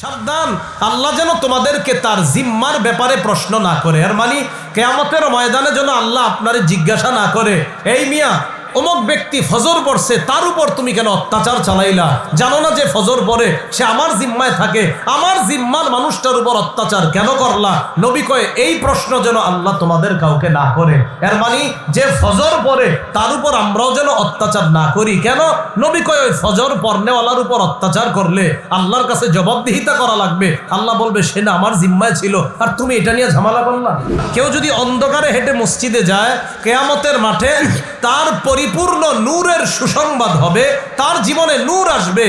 সাবধান, আল্লাহ যেন তোমাদেরকে তার জিম্মার ব্যাপারে প্রশ্ন না করে। এর মানে কিয়ামতের ময়দানে যেন আল্লাহ আপনারে জিজ্ঞাসা না করে, এই মিয়া অমুক ব্যক্তি ফজর পড়ছে, তার উপর তুমি কেন অত্যাচার চালাইলা? জানো না যে ফজর পড়ে সে আমার জিম্মায় থাকে, আমার জিম্মার মানুষটার উপর অত্যাচার কেন করলা? নবী কয় এই প্রশ্ন যেন আল্লাহ তোমাদের কাউকে না করে। এর মানে যে ফজর পড়ে তার উপর আমরাও যেন অত্যাচার না করি। কেন? নবী কয় ওই ফজর পড়নেওয়ালার উপর অত্যাচার করলে আল্লাহর কাছে জবাবদিহিতা করা লাগবে। আল্লাহ বলবে সে না আমার জিম্মায় ছিল, আর তুমি এটা নিয়ে ঝামেলা করলা। কেউ যদি অন্ধকারে হেঁটে মসজিদে যায়, কিয়ামতের মাঠে তার পরিপূর্ণ নূরের সুসংবাদ হবে, তার জীবনে নূর আসবে।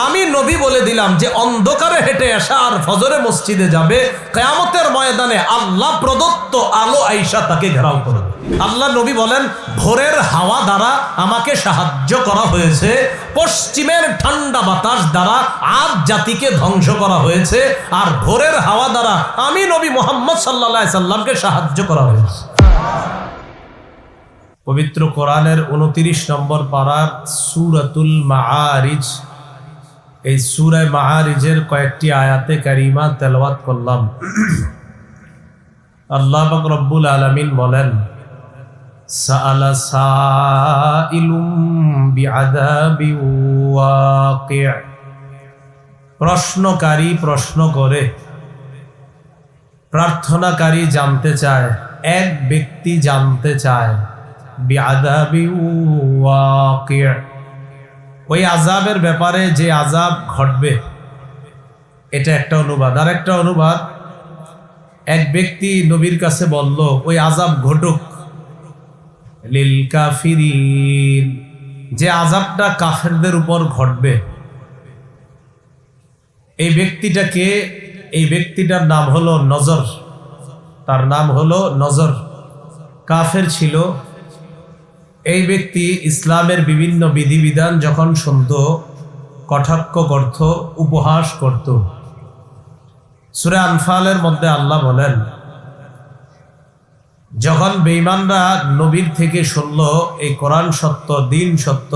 আমি নবী বলে দিলাম যে অন্ধকারে হেঁটে আসা আর ফজরে মসজিদে যাবে, কিয়ামতের ময়দানে আল্লাহ প্রদত্ত আলো আইসা তাকে ঘেরাও করবে। আল্লাহ নবী বলেন, ভোরের হাওয়া দ্বারা আমাকে সাহায্য করা হয়েছে, পশ্চিমের ঠান্ডা বাতাস দ্বারা আদ জাতিকে ধ্বংস করা হয়েছে, আর ভোরের হাওয়া দ্বারা আমি নবী মুহাম্মদ সাল্লাল্লাহু আলাইহি সাল্লামকে সাহায্য করা হয়েছে। পবিত্র কোরআনের 29 নম্বর পারার সূরাতুল মাআরিজ, এই সূরা মাআরিজের কয়েকটি আয়াতে কারিমা তেলাওয়াত করলাম। আল্লাহ পাক রব্বুল আলামিন বলেন, সাআলা সাইলুম বিআযাবি ওয়াকি', প্রশ্নকারী প্রশ্ন করে, প্রার্থনাকারী জানতে চায়, এক ব্যক্তি জানতে চায়, বিআযাবি ওয়াকি', ওই আযাবের ব্যাপারে যে আযাব ঘটবে, এটা একটা অনুবাদ। আর একটা অনুবাদ, এক ব্যক্তি নবীর কাছে বলল ওই আযাব ঘটুক, লিল কাফিরিন, যে আযাবটা কাফেরদের উপর ঘটবে। এই ব্যক্তিটাকে, এই ব্যক্তিটার নাম হলো নজর, তার নাম হলো নজর, কাফের ছিল। এই ব্যক্তি ইসলামের বিভিন্ন বিধিবিধান যখন শুনত, কটাক্ষ করত, উপহাস করত। সূরা আনফালের মধ্যে আল্লাহ বলেন, যখন বেঈমানরা নবীর থেকে শুনল এই কোরআন সত্য, দিন সত্য,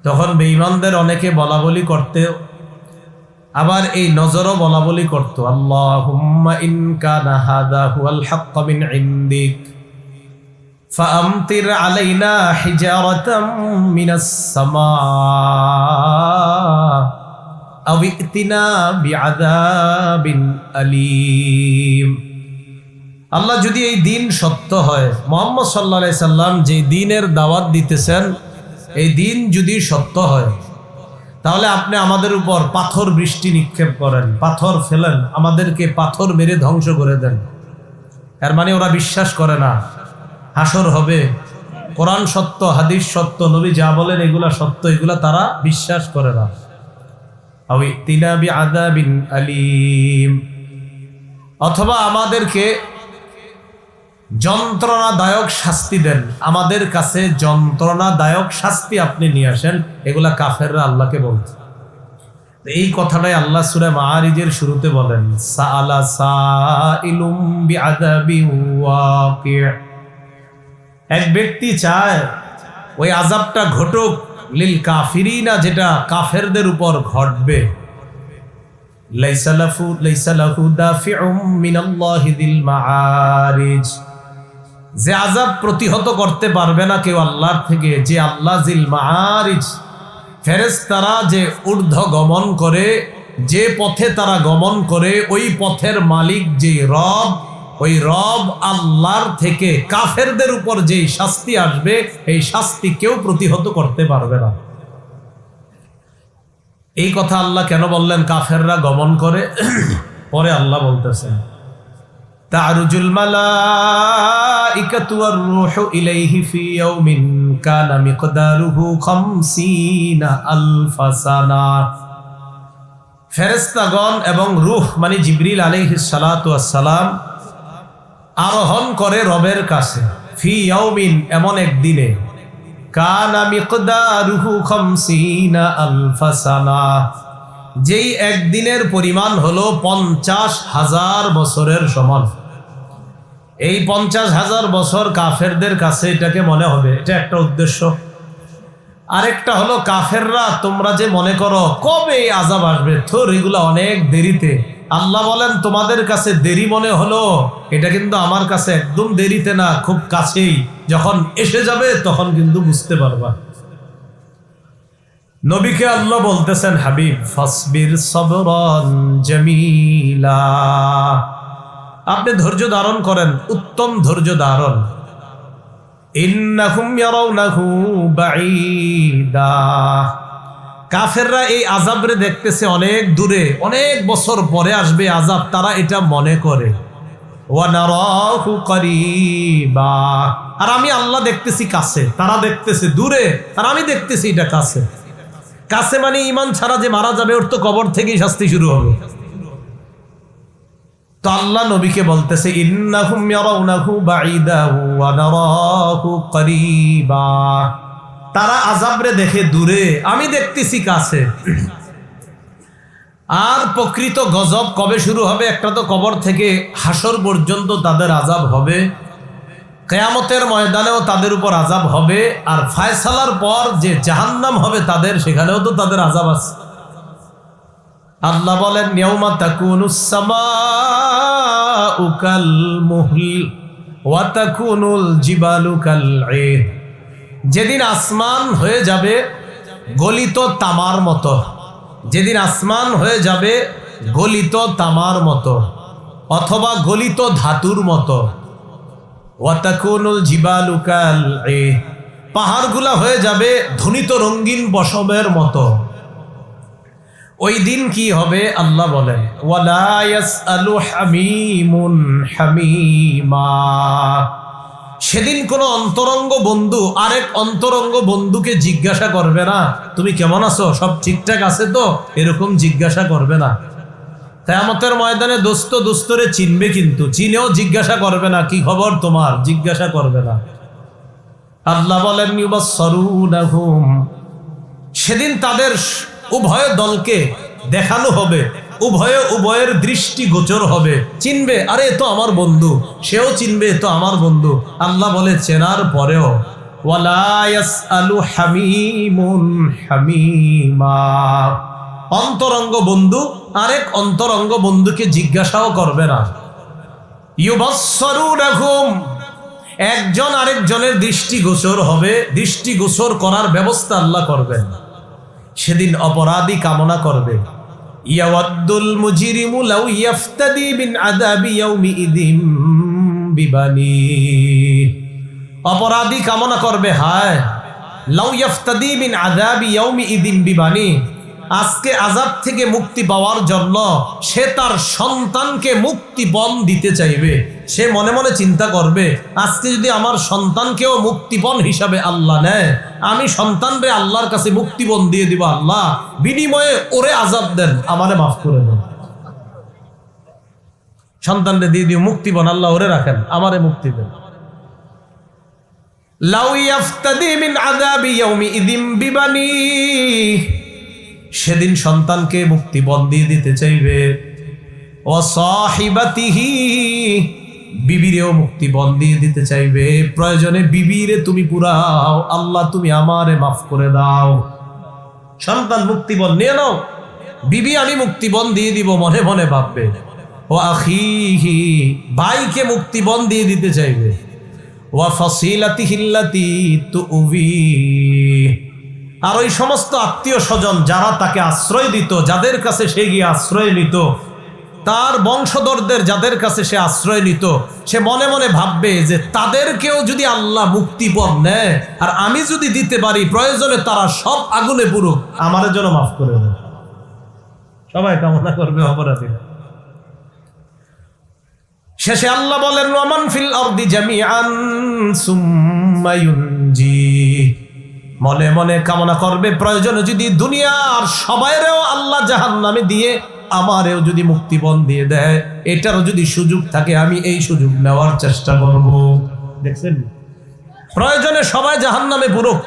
তখন বেঈমানদের অনেকে বলাবলি করতে, আবার এই নজরও বলাবলি করত, আল্লাহুম্মা ইন কানা হাযা হুয়াল হাক্ক মিন ইনদিক ফাআমতির আলাইনা হিজারাতাম মিনাস সামা আও ইতিনা বিআযাবিন আলীম। আল্লাহ যদি এই দিন সত্য হয়, মুহাম্মদ সাল্লাল্লাহু আলাইহি সাল্লাম যে দিনের দাওয়াত দিতেছেন, এই দিন যদি সত্য হয়, তাহলে আপনি আমাদের উপর পাথর বৃষ্টি নিক্ষেপ করেন, পাথর ফেলেন, আমাদেরকে পাথর মেরে ধ্বংস করে দেন। এর মানে ওরা বিশ্বাস করে না হাসর হবে, কোরআন সত্য, হাদিস সত্য, নবী যা বলেন এগুলা সত্য, এগুলা তারা বিশ্বাস করে না। আও ইতিনা বিআযাবিন আলীম, অথবা আমাদেরকে যন্ত্রণাদায়ক শাস্তি দেন, আমাদের কাছে যন্ত্রণাদায়ক শাস্তি আপনি নিয়ে আসেন। এগুলা কাফেররা আল্লাহকে বলছে। এই কথাটাই আল্লাহ সূরা মাআরিজের শুরুতে বলেন, সাআলা সাইলুম বিআযাবি ওয়াকি', এক ব্যক্তি চায় ওই আযাবটা ঘটুক, লিল কাফিরিনা, যেটা কাফেরদের উপর ঘটবে। লাইসা লাহু দাফিউম মিনাল্লাহি যিল মাআরিজ, যে আযাব প্রতিহত করতে পারবে না কেউ আল্লাহর থেকে, যে আল্লাহ যিল মাআরিজ, ফেরেশতারা যে ঊর্ধ্ব গমন করে, যে পথে তারা গমন করে, ওই পথের মালিক যে রব, ওই রব আল্লাহর থেকে কাফেরদের উপর যে শাস্তি আসবে, এই শাস্তি কেউ প্রতিহত করতে পারবে না। এই কথা আল্লাহ কেন বললেন কাফেররা গমন করে? পরে আল্লাহ বলতেছেন, তা'রুজুল মালাইকাতু ওয়ার রূহু ইলাইহি ফি ইয়াউমিন কানা মিকদারুহু 50 আলফা সানা, ফেরেশতাগণ এবং রূহ মানে জিবরিল আলাইহিস সালাতু ওয়াস সালাম আরোহণ করে রবের কাছে, ফি ইয়াউমিন, এমন এক দিনে, কানা মিকদারুহু 50 আলফা সানা, যেই একদিনের পরিমাণ হলো 50,000 বছরের সমান। এই 50,000 বছর কাফেরদের কাছে এটাকে মনে হবে এটা একটা উদ্দেশ্য, আরেকটা হলো কাফেররা, তোমরা যে মনে করো কবে এই আযাব আসবে, থোর এগুলো অনেক দেরিতে। আল্লাহ বলেন তোমাদের কাছে দেরি মনে হলো, এটা কিন্তু আমার কাছে একদম দেরিতে না, খুব কাছেই। যখন এসে যাবে তখন কিন্তু বুঝতে পারবা। নবীকে আল্লাহ বলতেছেন, হাবিব ফাসবির সাবরান জামিলা, আপনি ধৈর্য ধারণ করেন, উত্তম ধৈর্য ধারণ। ইন্নাহুম ইয়ারাউনাহু বাঈদা, কাফেররা এই আযাবরে দেখতেছে অনেক দূরে, অনেক বছর পরে আসবে আযাব, তারা এটা মনে করে। ওয়া নারাহু করিবা, আর আমি আল্লাহ দেখতেছি কাছে, তারা দেখতেছে দূরে, আর আমি দেখতেছি এটা কাছে। কাছে মানে ঈমান ছাড়া যে মারা যাবে, ওর তো কবর থেকেই শাস্তি শুরু হবে। তো আল্লাহ নবীকে বলতেছে, ইন্নাহুম ইয়ারাউনাহু বাঈদা ওয়া নারাহু করিবা, তারা আযাবরে দেখে দূরে, আমি দেখতেছি কাছে। আর প্রকৃত গজব কবে শুরু হবে? একটা তো কবর থেকে হাসর পর্যন্ত তাদের আযাব হবে, কিয়ামতের ময়দানেও তাদের উপর আযাব হবে, আর ফায়সালার পর যে জাহান্নাম হবে তাদের, সেখানেও তো তাদের আযাব আছে। আল্লাহ বলেন, ইয়াউমা তাকুনুস সামাউ কাল মুহল ওয়া তাকুনুল জিবালু কাল ঈদ, যেদিন আসমান হয়ে যাবে গলিত তামার মতো, যেদিন আসমান হয়ে যাবে গলিত তামার মতো অথবা গলিত ধাতুর মতো। ওয়া তাকুনুল জিবালু কাল ঈদ, পাহাড়গুলা হয়ে যাবে ধ্বনিত রঙিন পশমের মতো। ওই দিন কি হবে আল্লাহ বলেন, ওয়ালা ইয়াসআলু হামিমুন হামিমা, সেদিন কোন অন্তরঙ্গ বন্ধু আরেক অন্তরঙ্গ বন্ধুকে জিজ্ঞাসা করবে না, তুমি কেমন আছো, সব ঠিকঠাক আছে তো, এরকম জিজ্ঞাসা করবে না। কিয়ামতের ময়দানে দোস্ত দোস্তরে চিনবে, কিন্তু চিনেও জিজ্ঞাসা করবে না কি খবর তোমার, জিজ্ঞাসা করবে না। আল্লাহ বলেন, ইউবাসসারুনাহুম, সেদিন তাদের উভয় দলকে দেখানো হবে, উভয়ের দৃষ্টি গোচর হবে, চিনবে, আরে তো আমার বন্ধু, সেও চিনবে তো আমার বন্ধু। আল্লাহ বলে, চেনার পরেও ওয়ালা ইয়াসআলু হামিমুন হামিমা, অন্তরঙ্গ বন্ধু আরেক অন্তরঙ্গ বন্ধুকে জিজ্ঞাসাও করবে না। ইউবাসসারুনাহুম, একজন আরেকজনের দৃষ্টি গোচর হবে, দৃষ্টি গোচর করার ব্যবস্থা আল্লাহ করবেন। সেদিন অপরাধী কামনা করবে, ইয়াওয়াদ্দুল মুজরিমু লাউ ইয়াফতাদি বিন আযাবি ইয়াউমিইযিন বিবানি, অপরাধী কামনা করবে, হায় লাউ ইয়াফতাদি বিন আযাবি ইয়াউমিইযিন বিবানি, আজকে আযাব থেকে মুক্তি পাওয়ার জন্য সে তার সন্তানকে মুক্তিপণ দিতে চাইবে। সে মনে মনে চিন্তা করবে, আজকে যদি আমার সন্তানকেও মুক্তিপণ হিসাবে আল্লাহ নেয়, আমি সন্তানরে আল্লাহর কাছে মুক্তিপণ দিয়ে দিব, আল্লাহ বিনিময়ে ওরে আযাব দেন, আমারে মাফ করে দেন। সন্তানরে দিয়ে দিও মুক্তিপণ, আল্লাহ ওরে রাখেন, আমারে মুক্তি দেন। লাউ ইয়াফতাদি মিন আযাবি ইয়াউমিইযিন বিবানি, সেদিন সন্তানকে মুক্তিপণ দিয়ে দিতে চাইবে। ও সাহিবাতিহি, বিবিরেও মুক্তিপণ দিয়ে দিতে চাইবে, প্রয়োজনে বিবিরে তুমি পুরাও, আল্লাহ তুমি আমারে মাফ করে দাও। সন্তান মুক্তিপণ নিয়ে নাও, বিবি আমি মুক্তিপণ দিয়ে দিব, মনে মনে ভাববে। ও আখিহি, ভাইকে মুক্তিপণ দিয়ে দিতে চাইবে। ওয়া ফাসিলাতিহিল্লাতি তুউবি, আর ওই সমস্ত আত্মীয় স্বজন যারা তাকে আশ্রয় দিত, যাদের কাছে সে গিয়ে আশ্রয় নিত, তার বংশধরদের যাদের কাছে সে আশ্রয় নিত, সে মনে মনে ভাববে যে তাদেরকেও যদি আল্লাহ মুক্তিপণ নেয় আর আমি যদি দিতে পারি, প্রয়োজনে তারা সব আগুনে পুরুক, আমার জন্য মাফ করে দেয়। সবাই কামনা করবে অপরাধী। শেষে আল্লাহ বলেন, ওয়ামান ফিল আরদি জামিআন সুম্মা ইউনজি, মনে মনে কামনা করবে, প্রয়োজনে যদি দুনিয়ার সবাইরেও আল্লাহ জাহান্নামে দিয়ে আমারেও যদি মুক্তিপণ দিয়ে দেয়, এটারও যদি সুযোগ থাকে, আমি এই সুযোগ নেওয়ার চেষ্টা করব। দেখছেন, প্রয়োজনে সবাই জাহান্নামে পুরুক,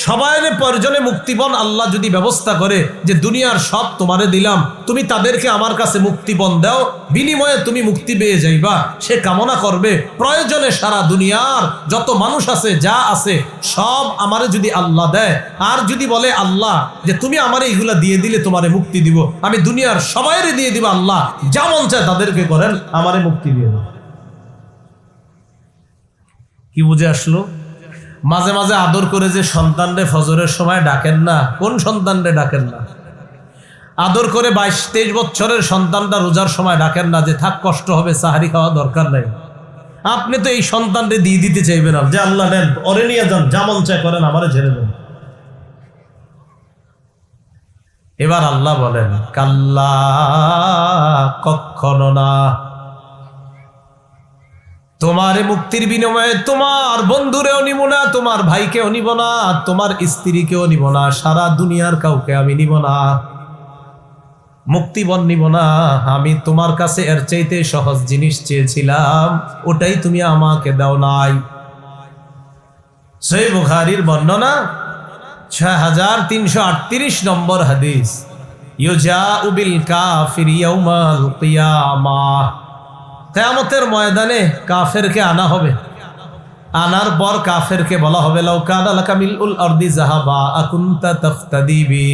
সবাই প্রয়োজনে মুক্তিপণ আল্লাহ যদি ব্যবস্থা করে যে দুনিয়ার সব তোমারে দিলাম, তুমি তাদেরকে আমার কাছে মুক্তিপণ দাও, বিনিময়ে তুমি মুক্তি পেয়ে যাইবা, সে কামনা করবে। প্রয়োজনে সারা দুনিয়ার যত মানুষ আছে, যা আছে সব আমারে যদি আল্লাহ দেয়, আর যদি বলে আল্লাহ যে তুমি আমারে এগুলা দিয়ে দিলে তোমারে মুক্তি দিব, আমি দুনিয়ার সবাইরে দিয়ে দিব, আল্লাহ যা মন চায় তাদেরকে করেন, আমারে মুক্তি দিয়ে দেব। কি বুঝে আসলো? মাঝে মাঝে আদর করে যে সন্তানরে ফজরের সময় ডাকেন না, কোন সন্তানরে ডাকেন না? আদর করে 22-23 বছরের সন্তানটা রোজার সময় ডাকেন না যে থাক কষ্ট হবে, সাহারি খাওয়া দরকার নাই। আপনি তো এই সন্তানরে দিয়ে দিতে চাইবেন না যে আল্লাহ নেন, ওরে নিয়ে যান, যা মন চায় করেন, আমারে ছেড়ে দেন। এবার আল্লাহ বলেন কাল্লা, কখনো না। তোমার মুক্তির বিনিময়ে তোমার বন্ধুরেও নিব না, তোমার ভাইকেও নিব না, তোমার স্ত্রীকেও নিব না, সারা দুনিয়ার কাউকে আমি নিব না, মুক্তিবন নিব না। আমি তোমার কাছে এর চাইতে সহজ জিনিস চেয়েছিলাম, ওটাই তুমি আমাকে দাও নাই। সহিহ বুখারীর বর্ণনা 6338 নম্বর হাদিস, ইউজাউ বিল কাফির ইয়াউমাল কিয়ামাহ। কিয়ামতের ময়দানে কাফেরকে আনা হবে, আনার পর কাফেরকে বলা হবে লাউ কানা লাকা মিলউল আরদি যাহাবা আকুনতা তাফতাদি বি।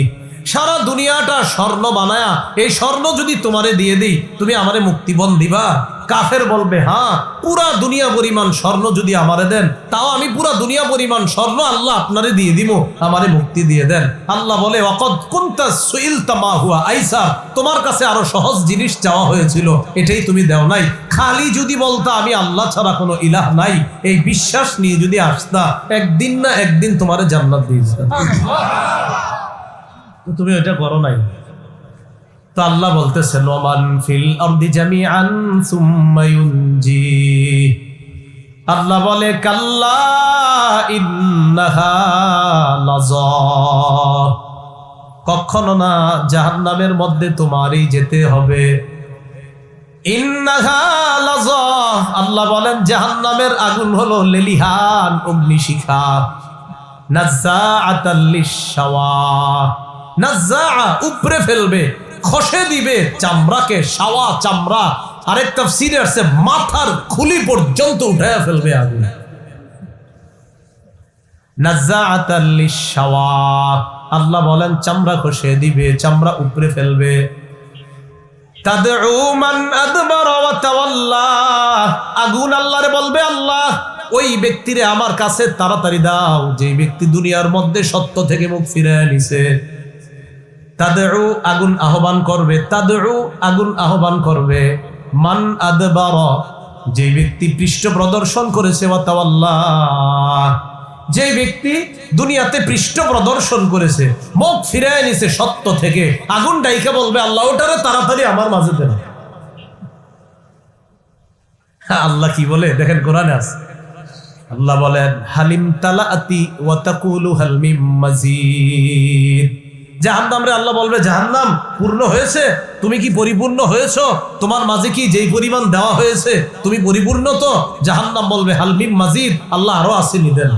সারা দুনিয়াটা স্বর্ণ বানায়া এই স্বর্ণ যদি তোমারে দিয়ে দিই, তুমি আমারে মুক্তিপণ দিবা? কাফের বলবে হ্যাঁ, পুরা দুনিয়া পরিমাণ স্বর্ণ যদি আমারে দেন, তাও আমি পুরা দুনিয়া পরিমাণ স্বর্ণ আল্লাহ আপনারে দিয়ে দিব, আমারে মুক্তি দিয়ে দেন। আল্লাহ বলে ওয়াকাদ কুনতা সুইলতা মা হুয়া আইসা, তোমার কাছে আরো সহজ জিনিস চাওয়া হয়েছিল, এটাই তুমি দাও নাই। খালি যদি বলতা আমি আল্লাহ ছাড়া কোনো ইলাহ নাই, এই বিশ্বাস নিয়ে যদি আসতা, একদিন না একদিন তোমারে জান্নাত দিয়ে দিতাম। তুমি ওইটা করো নাই। তো আল্লাহ বলতেছেন ওমান ফিল আরদি জামিআন সুম্মা ইউনজি। আল্লাহ বলে কাল্লা ইন্নাহা লাযা, কখনো না, জাহান্নামের মধ্যে তোমারই যেতে হবে। ইন্নাহা লাযা, আল্লাহ বলেন জাহান্নামের আগুন হলো লেলিহান অগ্নিশিখা। নাজ্জাআতাল লিশ-শাওয়া, নাজ্জা উপরে ফেলবে, খসে দিবে চামড়াকে, শাওয়া চামড়া। আরেক তাফসীরে আছে মাথার খুলি পর্যন্ত উঠায়া ফেলবে আগুন। নাজ্জাআতাল লিশ-শাওয়া, আল্লাহ বলেন চামড়া খসে দিবে, চামড়া উপরে ফেলবে। তাদউ মান আদবারা ওয়া তাওয়াল্লা, আগুন আল্লাহরে বলবে আল্লাহ ওই ব্যক্তিরে আমার কাছে তাড়াতাড়ি দাও, যে ব্যক্তি দুনিয়ার মধ্যে সত্য থেকে মুখ ফিরিয়ে নিছে। তাদউ, আগুন আহ্বান করবে, তাদউ, আগুন আহ্বান করবে। মান আদবারা, যে ব্যক্তি পৃষ্ঠ প্রদর্শন করেছে, ওয়া তাওয়াল্লা, যে ব্যক্তি দুনিয়াতে পৃষ্ঠ প্রদর্শন করেছে, মুখ ফিরিয়ে নিছে সত্য থেকে, আগুন ডাইকে বলবে আল্লাহ ওটারে তাড়াতাড়ি আমার মাঝে দেন। আল্লাহ কি বলে দেখেন, কোরআনে আছে, আল্লাহ বলেন হালিম তালাআতি ওয়া তাকুলু হাল মিম মাজিদ। জাহান্নাম রে আল্লাহ বলবে জাহান্নাম পূর্ণ হয়েছে, তুমি কি পরিপূর্ণ হয়েছো? তোমার মাঝে কি যেই পরিমাণ দেওয়া হয়েছে তুমি পরিপূর্ণ তো? জাহান্নাম বলবে হাল মিম মাজিদ, আল্লাহ আরো আসেনি দেন।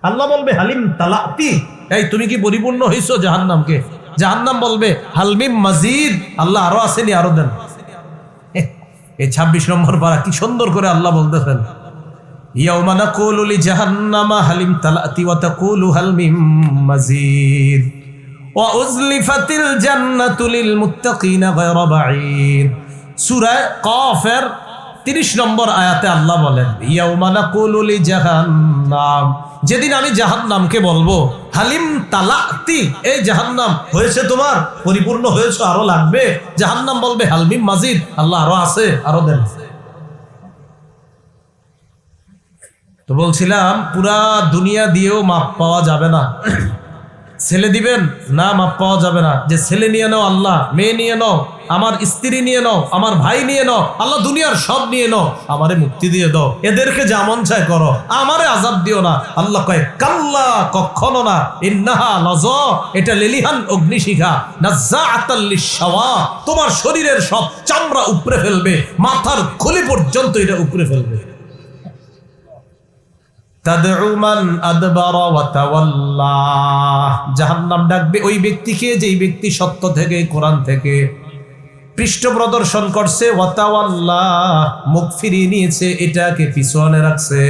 আল্লাহ বলবে হালিম তালাআতি, এই তুমি কি পরিপূর্ণ হয়েছো জাহান্নামকে? জাহান্নাম বলবে হাল মিম মাজিদ, আল্লাহ আরো আসেনি, আরো দেন। এই 26 নম্বর পারা কি সুন্দর করে আল্লাহ বলতেছেন, ইয়াউমা নাকুলু লিজাহান্নামা হালিম তালাআতি ওয়া তাকুলু হাল মিম মাজিদ ওয়া উযলিফাতিল জান্নাতু লিল মুত্তাকিনা গায়রা বাঈদ। সূরা কাফের 30 নম্বর আয়াতে আল্লাহ বলেন ইয়াউমা নাকুলু লিজাহান্নাম, যেদিন আমি জাহান্নামকে বলবো হালিম তালাআতি, এই জাহান্নাম হয়েছে তোমার, পরিপূর্ণ হয়েছে, আরো লাগবে? জাহান্নাম বলবে হাল মিম মাজিদ, আল্লাহ আরো আছে, আরো দেন। তো বলছিলাম পুরা দুনিয়া দিয়েও মাপ পাওয়া যাবে না। ছেলে দিবেন না, মাপ পাওয়া যাবে না। যে ছেলে নিয়ে নাও আল্লাহ, মেয়ে নিয়ে নাও, আমার স্ত্রী নিয়ে নাও, আমার ভাই নিয়ে নাও, আল্লাহ দুনিয়ার সব নিয়ে নাও, আমারে মুক্তি দিয়ে দাও, এদেরকে যেমন চায় করো, আমারে আযাব দিও না। আল্লাহ কয় কাল্লা, কখনো না, ইন্নাহা লাযা, এটা লেলিহান অগ্নিশিখা, নাজ্জাআতাল লিশ-শাওয়া, তোমার শরীরের সব চামড়া উপরে ফেলবে, মাথার খুলি পর্যন্ত এটা উপরে ফেলবে। তাদউ মান আদবারা ওয়া তাওয়াল্লা, জাহান্নাম ডাকবে ওই ব্যক্তিকে যেই ব্যক্তি সত্য থেকে, কোরআন থেকে পৃষ্ঠ প্রদর্শন করছে, ওয়া তাওয়াল্লা মুখ ফিরিয়ে নিয়েছে, এটাকে পিছনে রাখছে।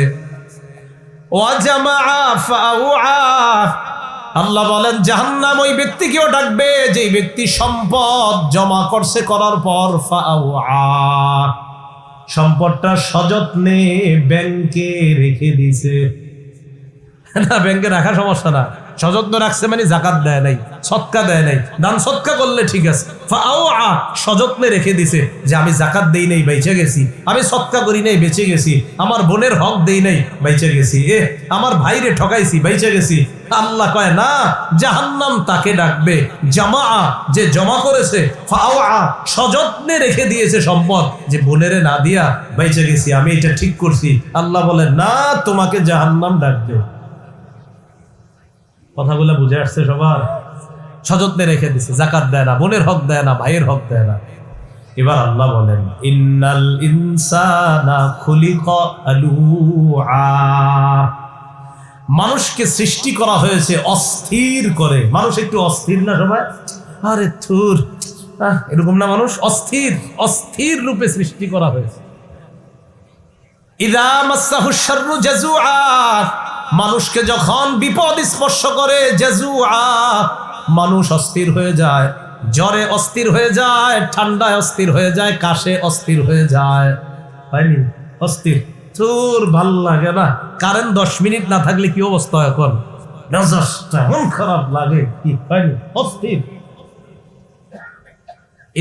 ওয়া জামাআ ফাআউআ, আল্লাহ বলেন জাহান্নাম ওই ব্যক্তিকেও ডাকবে যেই ব্যক্তি সম্পদ জমা করছে, করার পর ফাআউআ সম্পদটা সযত্নে ব্যাংকে রেখে দিয়েছে। না, ব্যাংকে রাখা সমস্যা না, সযত্ন রাখছে মানে যাকাত দেয় নাই, সদকা দেয় নাই, দান সদকা করলে ঠিক আছে। ফাআউআ সযত্নে রেখে দিছে যে আমি যাকাত দেই নাই, বেঁচে গেছি, আমি সদকা করি নাই, বেঁচে গেছি, আমার বোনের হক দেই নাই, বেঁচে গেছি, আমার ভাইরে ঠকাইছি, বেঁচে গেছি। আল্লাহ কয় না, জাহান্নাম তাকে ডাকবে জামা, যে জমা করেছে, ফাআউআ সযত্নে রেখে দিয়েছে সম্পদ, যে বোনেরে না দিয়া বেঁচে গেছি, আমি এটা ঠিক করছি। আল্লাহ বলে না, তোমাকে জাহান্নাম ডাকবে। কথাগুলো বুঝে আসছে সবার? সযত্নে রেখে দিছে, যাকাত দেয় না, বোনের হক দেয় না, ভাইয়ের হক দেয় না। এবার আল্লাহ বলেন ইন্নাল ইনসানা খুলিকা হালুআ, মানুষকে সৃষ্টি করা হয়েছে অস্থির করে। মানুষ একটু অস্থির না সবাই? আরে থুর, এরকম না, মানুষ অস্থির, অস্থির রূপে সৃষ্টি করা হয়েছে। ইযা মাসসাহুশ শাররু জাযুআ, মানুষকে যখন বিপদ স্পর্শ করে, জাযুআ মানুষ অস্থির হয়ে যায়, জ্বরে অস্থির হয়ে যায়, ঠান্ডায় অস্থির হয়ে যায়, কাশে অস্থির হয়ে যায়, হয়নি? অস্থির, তোর ভাল লাগে না, কারেন্ট 10 মিনিট না থাকলে কি অবস্থা, এখন মেজাজটা এমন খারাপ লাগে, কি হয়নি? অস্থির।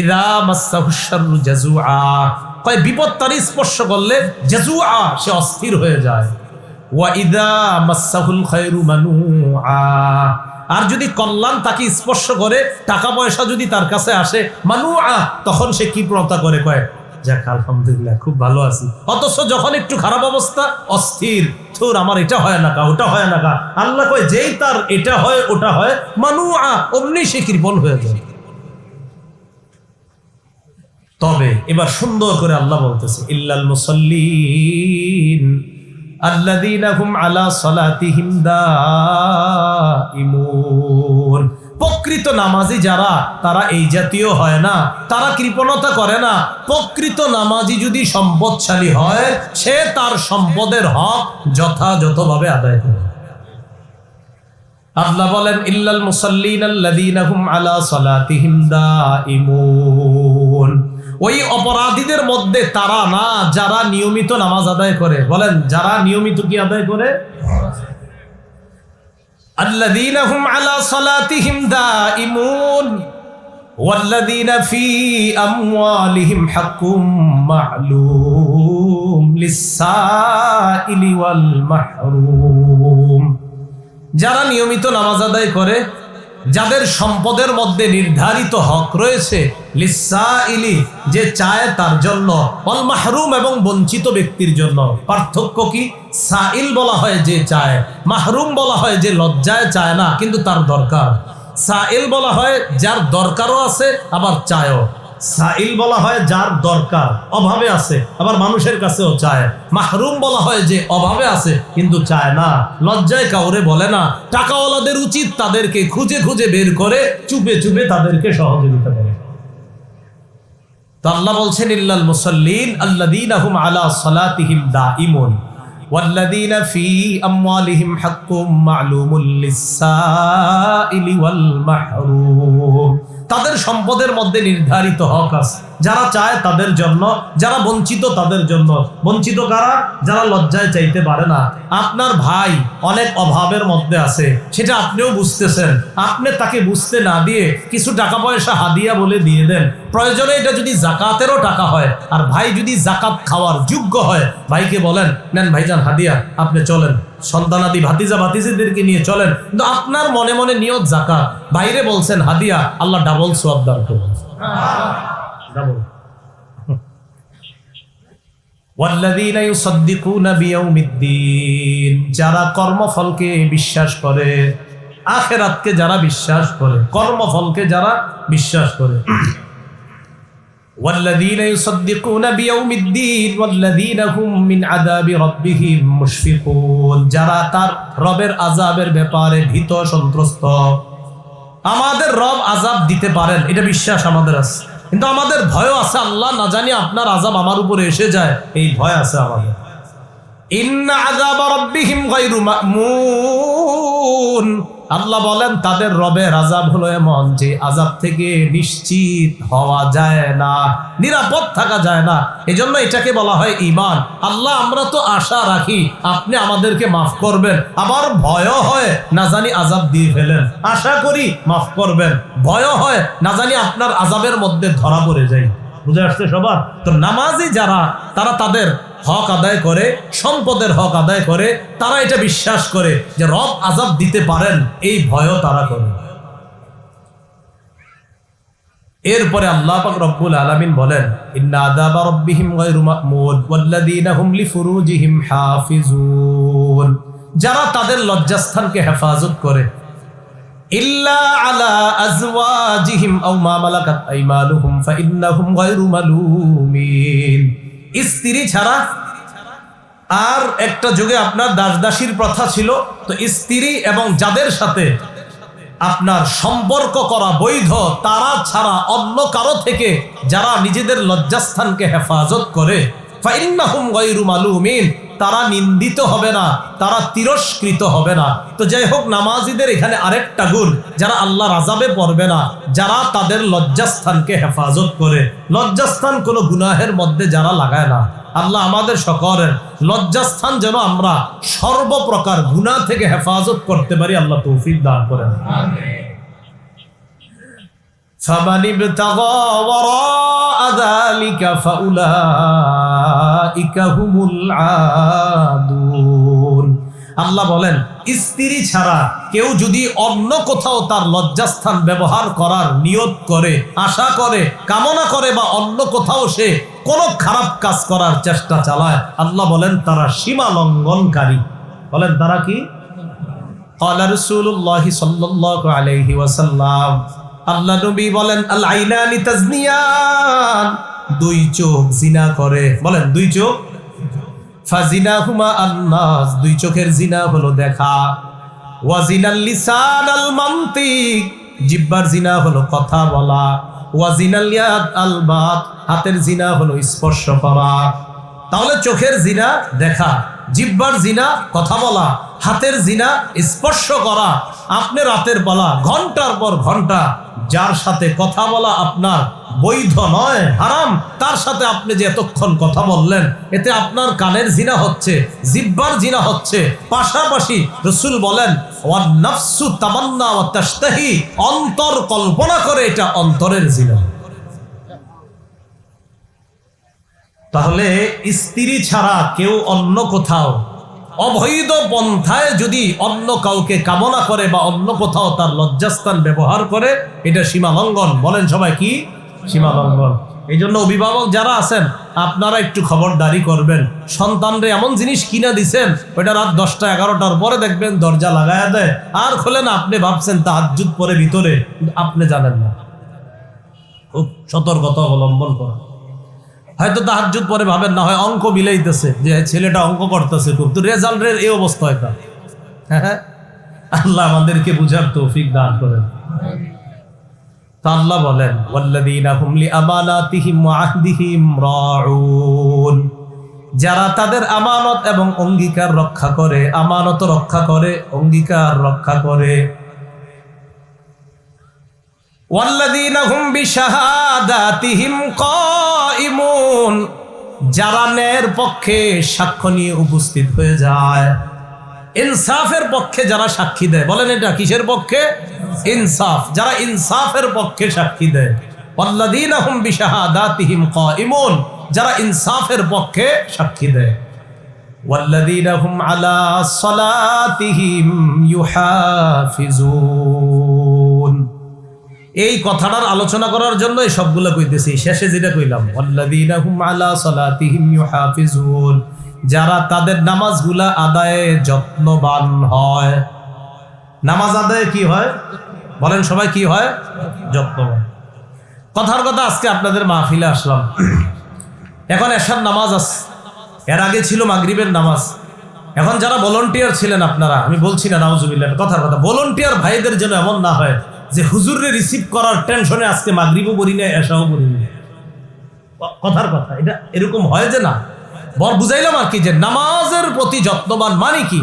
ইযা মাসসাহুশ শাররু জাযুআ, কয় বিপদ তার স্পর্শ করলে জাযুআ সে অস্থির হয়ে যায়। ওয়া ইযা মাসসাহুল খায়রু মানুআ, আর যদি কল্যাণ তাকে স্পর্শ করে, টাকা পয়সা যদি তার কাছে আসে, মানুআ তখন সে কি প্রতা করে, কয় যাক আলহামদুলিল্লাহ খুব ভালো আছি। অথচ যখন একটু খারাপ অবস্থা, অস্থির, তোর আমার এটা হয় না কা, ওটা হয় না কা। আল্লাহ কয় যেই তার এটা হয় ওটা হয়, মানুআ অমনি সে কৃপণ হয়ে যায়। তবে এবার সুন্দর করে আল্লাহ বলতেছে ইল্লাল মুসাল্লিন আল্লাযীনা হুম আলা সালাতিহিম দাঈমুন, প্রকৃত নামাজি যারা, তারা এই জাতীয় হয় না, তারা কৃপণতা করে না। প্রকৃত নামাজি যদি সম্পদশালী হয়, সে তার সম্পদের হক যথাযথভাবে আদায় করে। আল্লাহ বলেন ইল্লাল মুসাল্লিন আল্লাযীনা হুম আলা সালাতিহিম দাঈমুন, ওই অপরাধীদের মধ্যে তারা না যারা নিয়মিত নামাজ আদায় করে। বলেন যারা নিয়মিত কি আদায় করে? আল্লাযীনা হুম আলা সালাতিহিম দাঈমুন ওয়াল্লাযীনা ফী আমওয়ালিহিম হাক্কুম মা'লুম লিস-সাইলি ওয়াল মাহরুম, যারা নিয়মিত নামাজ আদায় করে, যাদের সম্পদের মধ্যে নির্ধারিত হক রয়েছে, লিস-সাইলি যে চায় তার জন্য, ওয়াল মাহরুম এবং বঞ্চিত ব্যক্তির জন্য। পার্থক্য কি? সাইল বলা হয় যে চায়, মাহরুম বলা হয় যে লজ্জায় চায় না কিন্তু তার দরকার। সাইল বলা হয় যার দরকারও আছে আবার চায়ও। সাইল বলা হয় যার দরকার, অভাবে আছে, আবার মানুষের কাছেও চায়। মাহরুম বলা হয় যে অভাবে আছে কিন্তু চায় না, লজ্জায় কাউরে বলে না। টাকাওয়ালাদের উচিত তাদেরকে খুঁজে খুঁজে বের করে চুপে চুপে তাদেরকে সহযোগিতা করে। তো আল্লাহ বলছেন ইল্লাল মুসাল্লিন আল্লাযীনা হুম আলা সালাতিহিম দাঈমুন ওয়াল্লাযীনা ফী আমওয়ালিহিম হাক্কুম মা'লুমুল লিস-সাইলি ওয়াল মাহরুম, তাদের সম্পদের মধ্যে নির্ধারিত হক আছে, যারা চায় তাদের জন্য, যারা বঞ্চিত তাদের জন্য। বঞ্চিত কারা? যারা লজ্জায় চাইতে পারে না। আপনার ভাই অনেক অভাবের মধ্যে আছে, সেটা আপনিও বুঝতেছেন, আপনি তাকে বুঝতে না দিয়ে কিছু টাকা পয়সা হাদিয়া বলে দিয়ে দেন। প্রয়োজনে এটা যদি জাকাতেরও টাকা হয়, আর ভাই যদি জাকাত খাওয়ার যোগ্য হয়, ভাইকে বলেন নেন ভাইজান হাদিয়া, আপনি চলেন, সন্তানাদি ভাতিজা ভাতিজিদেরকে নিয়ে চলেন, কিন্তু আপনার মনে মনে নিয়ত জাকাত, বাইরে বলছেন হাদিয়া, আল্লাহ ডাবল সওয়াব দান করবেন। ডাবল। ওয়াল্লাযীনা ইউসাদ্দিকুনা বিয়াউমিদ্দিন, যারা কর্মফলকে বিশ্বাস করে, আখিরাতকে যারা বিশ্বাস করে, কর্মফলকে যারা বিশ্বাস করে। ওয়াল্লাযীনা ইউসাদ্দিকুনা বিয়াউমিদ্দীন ওয়াল্লাযীনা হুম মিন আযাবি রাব্বিহিম মুশফিকুন, যারা তার রবের আযাবের ব্যাপারে ভীত সন্ত্রস্ত। আমাদের রব আযাব দিতে পারেন, এটা বিশ্বাস আমাদের আছে, কিন্তু আমাদের ভয় আছে, আল্লাহ না জানি আপনার আযাব আমার উপরে এসে যায়, এই ভয় আছে আমাদের। ইন্না আযাবা রাব্বিহিম গায়রু মা'মুন, আল্লাহ বলেন তাদের রবের আযাব হলো এমন যে আযাব থেকে নিশ্চিত হওয়া যায় না, নিরাপদ থাকা যায় না। এজন্য এটাকে বলা হয় ঈমান। আল্লাহ আমরা তো আশা রাখি আপনি আমাদেরকে মাফ করবেন, আবার ভয় হয় না জানি আযাব দিয়ে ফেলেন, আশা করি মাফ করবেন, ভয় হয় না জানি আপনার আযাবের মধ্যে ধরা পড়ে যায়। বুঝে আসছে সবার? তো নামাজি যারা, তারা তাদের হক আদায় করে, সম্পদের হক আদায় করে, তারা এটা বিশ্বাস করে যে রব আযাব দিতে পারেন, এই ভয়ও তারা করে। এরপরে আল্লাহ পাক রব্বুল আলামিন বলেন ইন্না আযাবা রাব্বিহিম গায়রু মা'মুন ওয়াল্লাযীনা হুম লিফুরুজিহিম হাফিজুন, যারা তাদের লজ্জাস্থানকে হেফাজত করে, ইল্লা আলা আজওয়াজিহিম আও মা মালাকাত আইমানুহুম ফাইন্নাহুম গায়রু মালুমিন, স্ত্রী ছাড়া। আর একটা যুগে আপনার দাসদাসীর প্রথা ছিল, তো স্ত্রী এবং যাদের সাথে আপনার সম্পর্ক করা বৈধ, তারা ছাড়া অন্য কারো থেকে যারা নিজেদের লজ্জাস্থানকে হেফাজত করে, ফাইন্নাহুম গায়রু মালুমিন, তারা নিন্দিত হবে না, তারা তিরস্কৃত হবে না। তো যাই হোক, নামাজিদের এখানে আরেকটা গুণ, যারা আল্লাহর আযাবে পড়বে না, যারা তাদের লজ্জাস্থানকে হেফাজত করে। লজ্জাস্থান কোনো গুনাহের মধ্যে যারা লাগায় না। আল্লাহ আমাদের সকলের লজ্জাস্থান যেন আমরা সর্বপ্রকার গুনাহ থেকে হেফাজত করতে পারি, আল্লাহ তৌফিক দান করেন। ফামান ইবতাগা ওয়ারাআ যালিকা ফাউলাইকা হুমুল আদুন, আল্লাহ বলেন স্ত্রী ছাড়া কেউ যদি অন্য কোথাও তার লজ্জাস্থান ব্যবহার করার নিয়ত করে, আশা করে, কামনা করে, বা অন্য কোথাও সে কোন খারাপ কাজ করার চেষ্টা চালায়, আল্লাহ বলেন তারা সীমা লঙ্ঘনকারী। বলেন তারা কি? ক্বালা রাসূলুল্লাহ সাল্লাল্লাহু আলাইহি ওয়াসাল্লাম, আল্লাহ নবী বলেন আল আইনানি তাজনিয়ান, দুই চোখ জিনা করে। বলেন দুই চোখ, ফাজিনাহুমা আন-নাস, দুই চোখের জিনা হলো দেখা, ওয়া জিনাল লিসান আল মানতিক, জিহ্বার জিনা হলো কথা বলা, ওয়া জিনাল ইয়াদ আল বাত, হাতের জিনা হলো স্পর্শ করা। তাহলে চোখের জিনা দেখা, জিহ্বার জিনা কথা বলা, হাতের জিনা স্পর্শ করা। আপনি রাতের বেলা ঘন্টার পর ঘন্টা যার সাথে কথা বলা আপনার বৈধ নয়, হারাম, তার সাথে আপনি যে এতক্ষণ কথা বললেন, এতে আপনার কানের জিনা হচ্ছে, জিহ্বার জিনা হচ্ছে। পাশাপাশি রাসূল বলেন ওয়ান নাফসু তামান্না ওয়া তাশতাহি, অন্তর কল্পনা করে, এটা অন্তরের জিনা। তাহলে স্ত্রী ছাড়া কেউ অন্য কোথাও অবৈধ পন্থায় যদি অন্য কাউকে কামনা করে বা অন্য কোথাও তার লজ্জাস্থান ব্যবহার করে, এটা সীমা লঙ্ঘন। বলেন সবাই কি? সীমা লঙ্ঘন। এই জন্য অভিভাবক যারা আছেন, আপনারা একটু খবরদারি করবেন। সন্তানরে এমন জিনিস কিনা দিছেন, ওইটা রাত 10টা 11টার পরে দেখবেন দরজা লাগায়া দেয়, আর খোলে না, আপনি ভাবছেন তাহাজ্জুদ পরে ভিতরে, আপনি জানেন না। খুব সতর্কতা অবলম্বন করা। হয়তো তাহাজ্জুদ পরে ভাবেন না হয় অঙ্ক মিলাইতেছে, যে ছেলেটা অঙ্ক করতেছে খুব, তো রেজাল্টের এই অবস্থা হয়। হ্যাঁ, আল্লাহ আমাদেরকে বুঝার তৌফিক দান করেন। তা আল্লাহ বলেন ওয়াল্লাযীনা হুম লিআমানাতিহিম ওয়া আহদিহিম রাউন, যারা তাদের আমানত এবং অঙ্গীকার রক্ষা করে, আমানত রক্ষা করে, অঙ্গীকার রক্ষা করে। ওয়াল্লাযীনা হুম বিশাহাদাতিহিম কায়িমুন, যারা ন্যায়ের পক্ষে সাক্ষ্য নিয়ে উপস্থিত হয়ে যায়, ইনসাফের পক্ষে যারা সাক্ষী দেয়। বলেন এটা কিসের পক্ষে? ইনসাফ, যারা ইনসাফের পক্ষে সাক্ষী দেয়। ওয়াল্লাযীনা হুম বিশাহাদাতিহিম কায়িমুন, যারা ইনসাফের পক্ষে সাক্ষী দেয়। ওয়াল্লাযীনা হুম আলা সালাতিহিম ইউহাফিজুন, এই কথাটার আলোচনা করার জন্য এই সবগুলো কইতেছি। শেষে যেটা কইলাম ওয়াল্লাযীনা হুম আলা সালাতিহিম ইউহাফিজুন, যারা তাদের নামাজগুলা আদায়ে যত্নবান হয়। নামাজ আদায়ে কি হয়? বলেন সবাই কি হয়? যত্নবান। কথার কথা আজকে আপনাদের মাহফিলে আসলাম, এখন এশার নামাজ আছে, এর আগে ছিল মাগরিবের নামাজ। এখন যারা ভলান্টিয়ার ছিলেন আপনারা, আমি বলছি না নাউজুবিল্লাহ, কথার কথা, ভলান্টিয়ার ভাইদের যেন এমন না হয় যে হুজুরে রিসিভ করার টেনশনে আজকে মাগরিবও পড়ি না, এশাও পড়ি না। কথার কথা, এটা এরকম হয় যে না, বুঝাইলাম আর কি, যে নামাজের প্রতি যত্নবান মানে কি।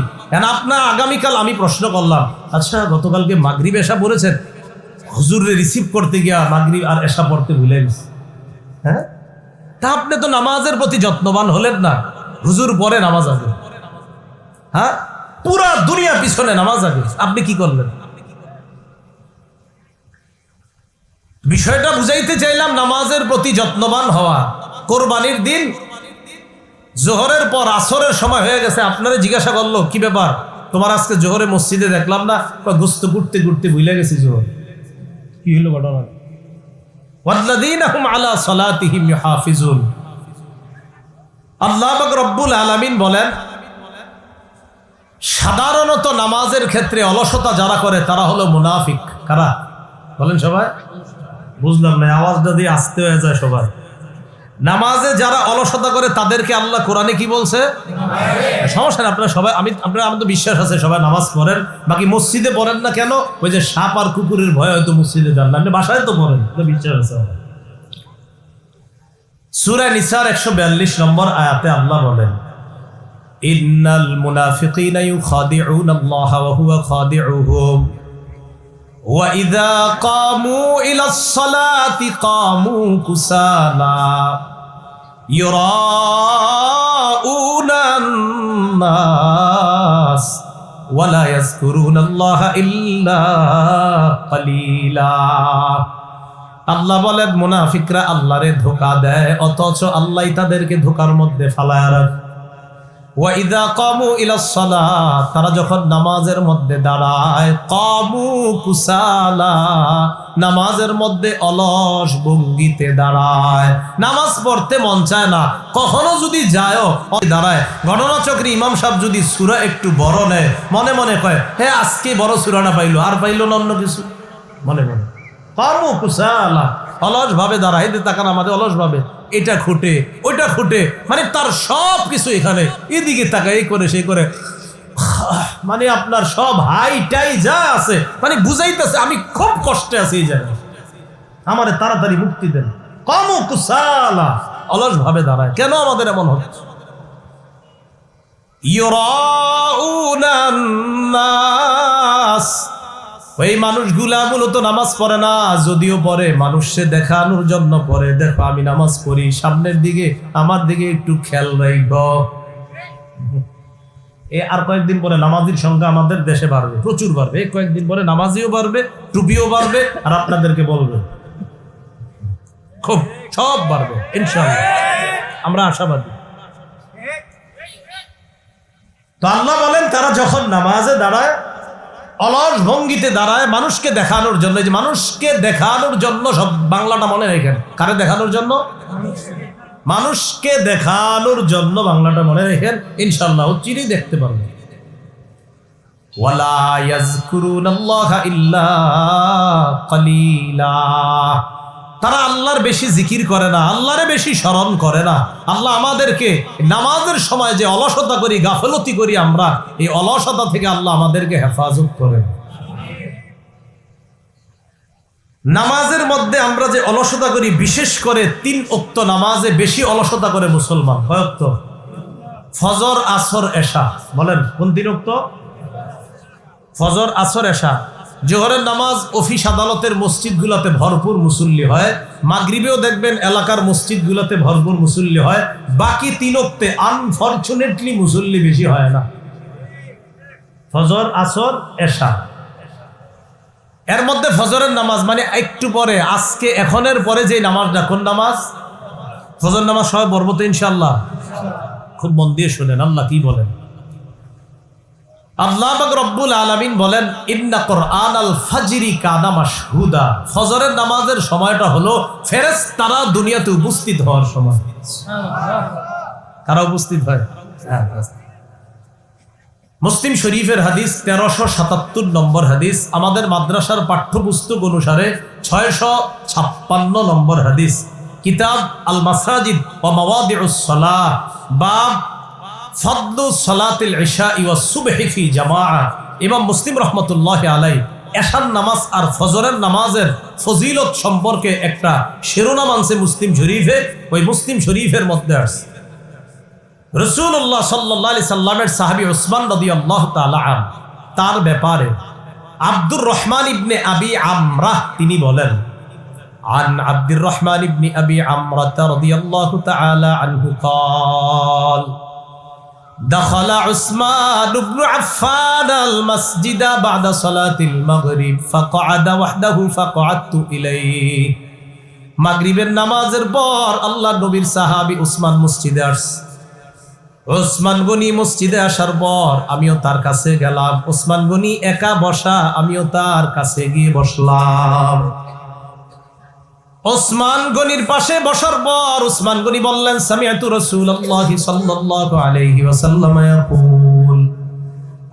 আপনার আগামীকাল আমি প্রশ্ন করলাম, আচ্ছা গতকালকে মাগরিব এশা পড়েছেন, হুজুরে রিসিভ করতে গিয়া মাগরিব আর এশা পড়তে ভুলে গেছে, হ্যাঁ? তা আপনি তো নামাজের প্রতি যত্নবান হলেন না। হুজুর পরে নামাজ আগে, হ্যাঁ, পুরা দুনিয়া পিছনে নামাজ আগে, আপনি কি করলেন? বিষয়টা বুঝাইতে চাইলাম, নামাজের প্রতি যত্নবান হওয়া। কোরবানির দিন জোহরের পর আসরের সময় হয়ে গেছে, আপনারা জিজ্ঞাসা করলো কি ব্যাপার তোমার, আজকে জোহরে মসজিদে দেখলাম না, গোস্ত ঘুরতে ঘুরতে ভুলে গেছি। জোহর কি হলো ঘটনা? ওয়াল্লাযীনাহুম আলা সালাতিহিম ইউহাফিজুন। আল্লাহ পাক রব্বুল আলামিন বলেন, সাধারণত নামাজের ক্ষেত্রে অলসতা যারা করে তারা হলো মুনাফিক। কারা বলেন সবাই? বুঝলাম না, আওয়াজটা দিয়ে আসতে হয়ে যায় সবার। নামাজে যারা অলসতা করে তাদেরকে আল্লাহ কোরআনে কি বলছে? সমস্যা না, আপনারা সবাই, আপনারা, আমাদের বিশ্বাস আছে সবাই নামাজ পড়েন, বাকি মসজিদে পড়েন না কেন? ওই যে সাপ আর কুকুরের ভয় হয়তো মসজিদে যান না, আপনি বাসায় তো পড়েন, বিশ্বাস আছে। সূরা নিসার 142 নম্বর আয়াতে আল্লাহ বলেন, ইন্নাল মুনাফিকিনা ইউখাদিউনাল্লাহা ওয়া হুয়া খাদিউহুম ওয়া ইযা কামু ইলাস সালাতি কামু কুসালা ইউরাউনান নাস ওয়া লা ইয়াযকুরুনাল্লাহা ইল্লা কালিলা। আল্লাহ বলেন, মুনাফিকরা আল্লাহরে ধোঁকা দেয়, অথচ আল্লাহ তাদেরকে ধোঁকার মধ্যে ফালায় রাখে। ওয়া ইযা কামু ইলাস সালাত, তারা যখন নামাজের মধ্যে দাঁড়ায়, কামু কুসালা, নামাজের মধ্যে অলস ভঙ্গিতে দাঁড়ায়, নামাজ পড়তে মন চায় না। কখনো যদি যায়ও দাঁড়ায়, ঘটনাচক্রে ইমাম সাহেব যদি সূরা একটু বড় নেয়, মনে মনে কয়, হ্যাঁ আজকে বড় সূরাটা পাইলো, আর পাইলো না অন্য কিছু, মনে মনে কামু কুসালা, অলস ভাবে দাঁড়ায়। তাকান আমাদের অলস ভাবে, এটা খুঁটে ওইটা খুঁটে, মানে তার সব কিছু এখানে, এদিকে তাকায়, এই করে সেই করে, মানে আপনার সব হাইটাই যা আছে, মানে বুঝাইতেছে আমি খুব কষ্টে আছি, এই জায়গায় আমারে তাড়াতাড়ি মুক্তি দেন। কামু কুসালা, অলস ভাবে দাঁড়ায়। কেন আমাদের এমন হচ্ছে? ইউরাউনান নাস, ওই মানুষগুলা মূলত নামাজ পড়ে না, যদিও পড়ে মানুষকে দেখানোর জন্য পড়ে, দেখো আমি নামাজ পড়ি, সামনের দিকে আমার দিকে একটু খেয়াল রাখব। আর কয়েকদিন পরে নামাজির সংখ্যা আমাদের দেশে বাড়বে, প্রচুর বাড়বে। কয়েকদিন পরে নামাজিও বাড়বে, টুপিও বাড়বে, আর আপনাদেরকে বলবে খুব সব বাড়বে ইনশাআল্লাহ, আমরা আশাবাদী। তো আল্লাহ বলেন, তারা যখন নামাজে দাঁড়ায়, অলস ভঙ্গিতে দাঁড়ায়, মানুষকে দেখানোর জন্য। যে মানুষকে দেখানোর জন্য, সব বাংলাটা মনে রেখেন, কারে দেখানোর জন্য? মানুষকে দেখানোর জন্য বাংলাটা মনে রেখেন, ইনশাআল্লাহ চিরই দেখতে পারবেন। ওয়ালা ইয়াযকুরুনাল্লাহা ইল্লা কালিলা, তারা আল্লাহর বেশি জিকির করে না, আল্লাহরে বেশি স্মরণ করে না। আল্লাহ আমাদেরকে নামাজের সময় যে অলসতা করি, গাফলতি করি আমরা, এই অলসতা থেকে আল্লাহ আমাদেরকে হেফাজত করে। নামাজের মধ্যে আমরা যে অলসতা করি, বিশেষ করে 3 ওয়াক্ত নামাজে বেশি অলসতা করে মুসলমান। কয় ওয়াক্ত? ফজর, আসর, এশা। বলেন কোন 3 ওয়াক্ত? ফজর, আসর, এশা। জোহরের নামাজ অফিস আদালতের মসজিদগুলোতে ভরপুর মুসল্লি হয়, মাগরিবেও দেখবেন এলাকার মসজিদগুলোতে ভরপুর মুসল্লি হয়, বাকি 3 ওয়াক্তে আনফরচুনেটলি মুসল্লি বেশি হয় না। ফজর, আসর, এশা, এর মধ্যে ফজরের নামাজ মানে একটু পরে, আজকে এখনের পরে যে নামাজটা, কোন নামাজ? ফজর নামাজ। সবাই পড়বো তো ইনশাআল্লাহ? খুব মন দিয়ে শুনেন আল্লাহ কি বলেন। আল্লাহ পাক রব্বুল আলামিন বলেন, ইন্না কুরআনাল ফাজরি কানা মাশহুদা, ফজরের নামাজের সময়টা হলো ফেরেশতারা দুনিয়াতে উপস্থিত হওয়ার সময়। সুবহানাল্লাহ, তারা উপস্থিত হয়। মুসলিম শরীফের হাদিস 1377 নম্বর হাদিস, আমাদের মাদ্রাসার পাঠ্যপুস্তক অনুসারে 656 নম্বর হাদিস। কিতাব আল মাসাজিদ ওয়া মাওয়াদিউস সালাহ, বাব ফাদলু সালাতিল ইশা ওয়াস সুবহি ফি জামাআহ। ইমাম মুসলিম রাহমাতুল্লাহি আলাইহি এশার নামাজ আর ফজরের নামাজের ফজিলত সম্পর্কে একটা শিরোনাম আনছে মুসলিম শরীফে। ওই মুসলিম শরীফের মধ্যে আছে রাসূলুল্লাহ সাল্লাল্লাহু আলাইহি সাল্লামের সাহাবী উসমান রাদিয়াল্লাহু তাআলা আন, তার ব্যাপারে আব্দুর রহমান ইবনে আবি আমরাহ তিনি বলেন, আন আব্দুর রহমান ইবনে আবি আমরাহ রাদিয়াল্লাহু তাআলা আনহু قال دخل عثمان بن عفان المسجد بعد صلاة المغرب فقعد وحده فقعدت إليه। মাগরিবের নামাজের পর আল্লাহ নবীর সাহাবী উসমান মসজিদে আসছে। উসমান গনি মসজিদে আসার পর আমিও তার কাছে গেলাম। উসমান গনি একা বসা, আমিও তার কাছে গিয়ে বসলাম। উসমান গনির পাশে বসার পর উসমান গনি বললেন, সামিআতু রাসূলুল্লাহি সাল্লাল্লাহু আলাইহি ওয়াসাল্লাম ইয়াকুল,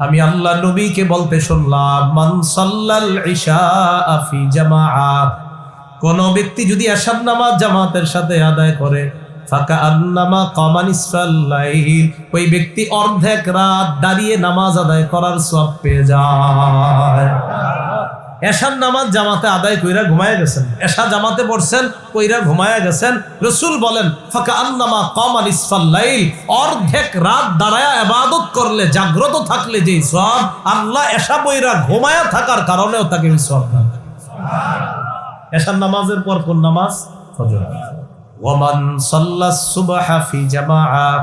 আমি আল্লাহ নবীকে বলতে শুনলাম, মান সাল্লাল ইশা ফি জামাআহ, কোন ব্যক্তি যদি এশার নামাজ জামাতের সাথে আদায় করে, ফাকাআন্নামা কামা নিসফাল লাইল, ওই ব্যক্তি অর্ধেক রাত দাঁড়িয়ে নামাজ আদায় করার সওয়াব পেয়ে যায়। এশার নামাজ জামাতে আদায় কইরা ঘুমায় গেছেন, এশা জামাতে পড়ছেন, কইরা ঘুমায় গেছেন। রাসূল বলেন, ফাকাআন্নামা কামা নিসফাল লাইল, অর্ধেক রাত দাঁড়ায়া ইবাদত করলে, জাগ্রত থাকলে যেই সওয়াব, আল্লাহ এশা পড়া ঘুমায়া থাকার কারণেও তাকে ওই সওয়াব দেন। এশার নামাজের পর কোন নামাজ? ফজর। ওয়ামান সাল্লাস সুবহা ফি জামাআহ,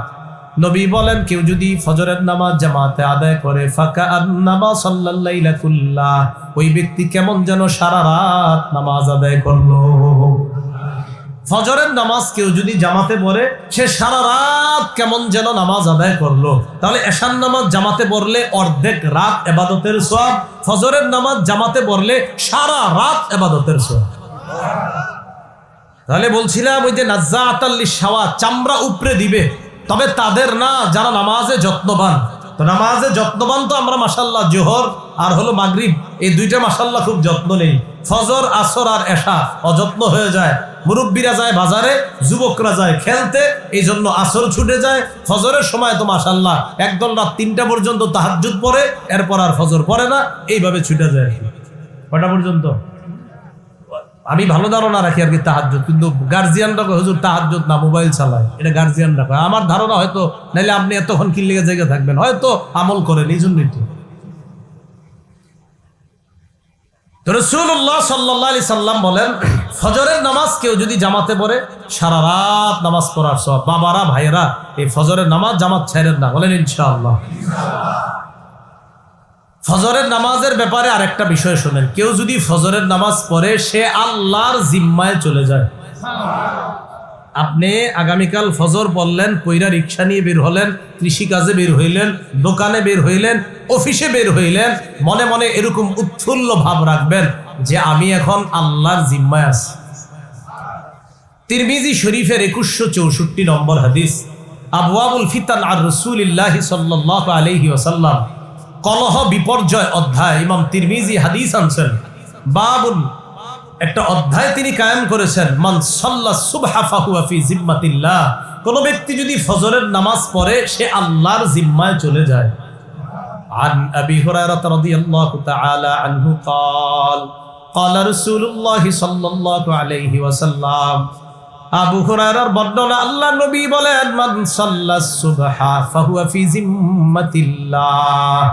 নবী বলেন কেউ যদি ফজরের নামাজ জামাতে আদায় করে, ফাকাআন্নামা সাল্লাল লাইলা কুল্লাহ, ওই ব্যক্তি কেমন যেন সারা রাত নামাজ আদায় করলো। ফজরের নামাজ কেউ যদি জামাতে পড়ে, সে সারা রাত কেমন যেন নামাজ আদায় করলো। তাহলে এশার নামাজ জামাতে পড়লে অর্ধেক রাত ইবাদতের সওয়াব, ফজরের নামাজ জামাতে পড়লে সারা রাত ইবাদতের সওয়াব। তাহলে বলছিলাম ওই যে নাজ্জাআতাল লিশাওয়া, চামড়া উপরে দিবে, তবে তাদের না যারা নামাজে যত্নবান। তো নামাজে যত্নবান তো আমরা মাশাআল্লাহ জোহর আর হলো মাগরিব, এই দুইটা মাশাআল্লাহ খুব যত্ন নেই। ফজর, আসর আর এশা অযত্ন হয়ে যায়। মুরব্বীরা যায় বাজারে, যুবকরা যায় খেলতে, এই জন্য আসর ছুটে যায়। ফজরের সময় তো মাশাআল্লাহ একদল রাত 3টা পর্যন্ত তাহাজ্জুদ পড়ে, এরপর আর ফজর পড়ে না, এইভাবে ছুটে যায়। কটা পর্যন্ত? আমি ভালো ধারণা রাখি আর কি তাহাজ্জুদ, কিন্তু গার্জিয়ানরা কয় হুজুর তাহাজ্জুদ না, মোবাইল চালায়, এটা গার্জিয়ানরা কয়। আমার ধারণা হয়তো, নাইলে আপনি এতক্ষণ কি লেগে জায়গা থাকবেন, হয়তো আমল করেন, এই জন্যই তো। রাসূলুল্লাহ সাল্লাল্লাহু আলাইহি সাল্লাম বলেন, ফজরের নামাজ কেউ যদি জামাতে পড়ে, সারা রাত নামাজ পড়ার সওয়াব। বাবারা, ভাইয়েরা, এই ফজরের নামাজ জামাত ছাড়েন না, বলেন ইনশাআল্লাহ। ফজরের নামাজের ব্যাপারে আরেকটা বিষয় শুনেন, কেউ যদি ফজরের নামাজ পড়ে, সে আল্লাহর জিম্মায় চলে যায়। আপনি আগামীকাল ফজর পড়লেন, পয়রা রিক্সা নিয়ে বের হলেন, কৃষিকাজে বের হইলেন, দোকানে বের হইলেন, অফিসে বের হইলেন, মনে মনে এরকম উৎফুল্ল ভাব রাখবেন যে আমি এখন আল্লাহর জিম্মায় আছি। তিরমিজি শরীফের 2164 নম্বর হাদিস, আবওয়াবুল ফিতান আর রাসূলিল্লাহি সাল্লাল্লাহু আলাইহি ওয়াসাল্লাম, কলহ বিপর্যয় অধ্যায়, ইমাম তিরমিজি হাদিস আনছেন। বাবুন, একটা অধ্যায় তিনি কায়েম করেছেন, মান সাল্লা সুবহা ফাহুয়া ফি জিম্মাতিল্লাহ, কোন ব্যক্তি যদি ফজরের নামাজ পড়ে, সে আল্লাহর জিম্মায় চলে যায়। আন আবি হুরায়রা রাদিয়াল্লাহু তাআলা আনহু قال قال رسول الله সাল্লাল্লাহু আলাইহি ওয়াসাল্লাম, আবু হুরায়রার বর্ণনা, আল্লাহ নবী বলেন, মান সাল্লা সুবহা ফাহুয়া ফি জিম্মাতিল্লাহ,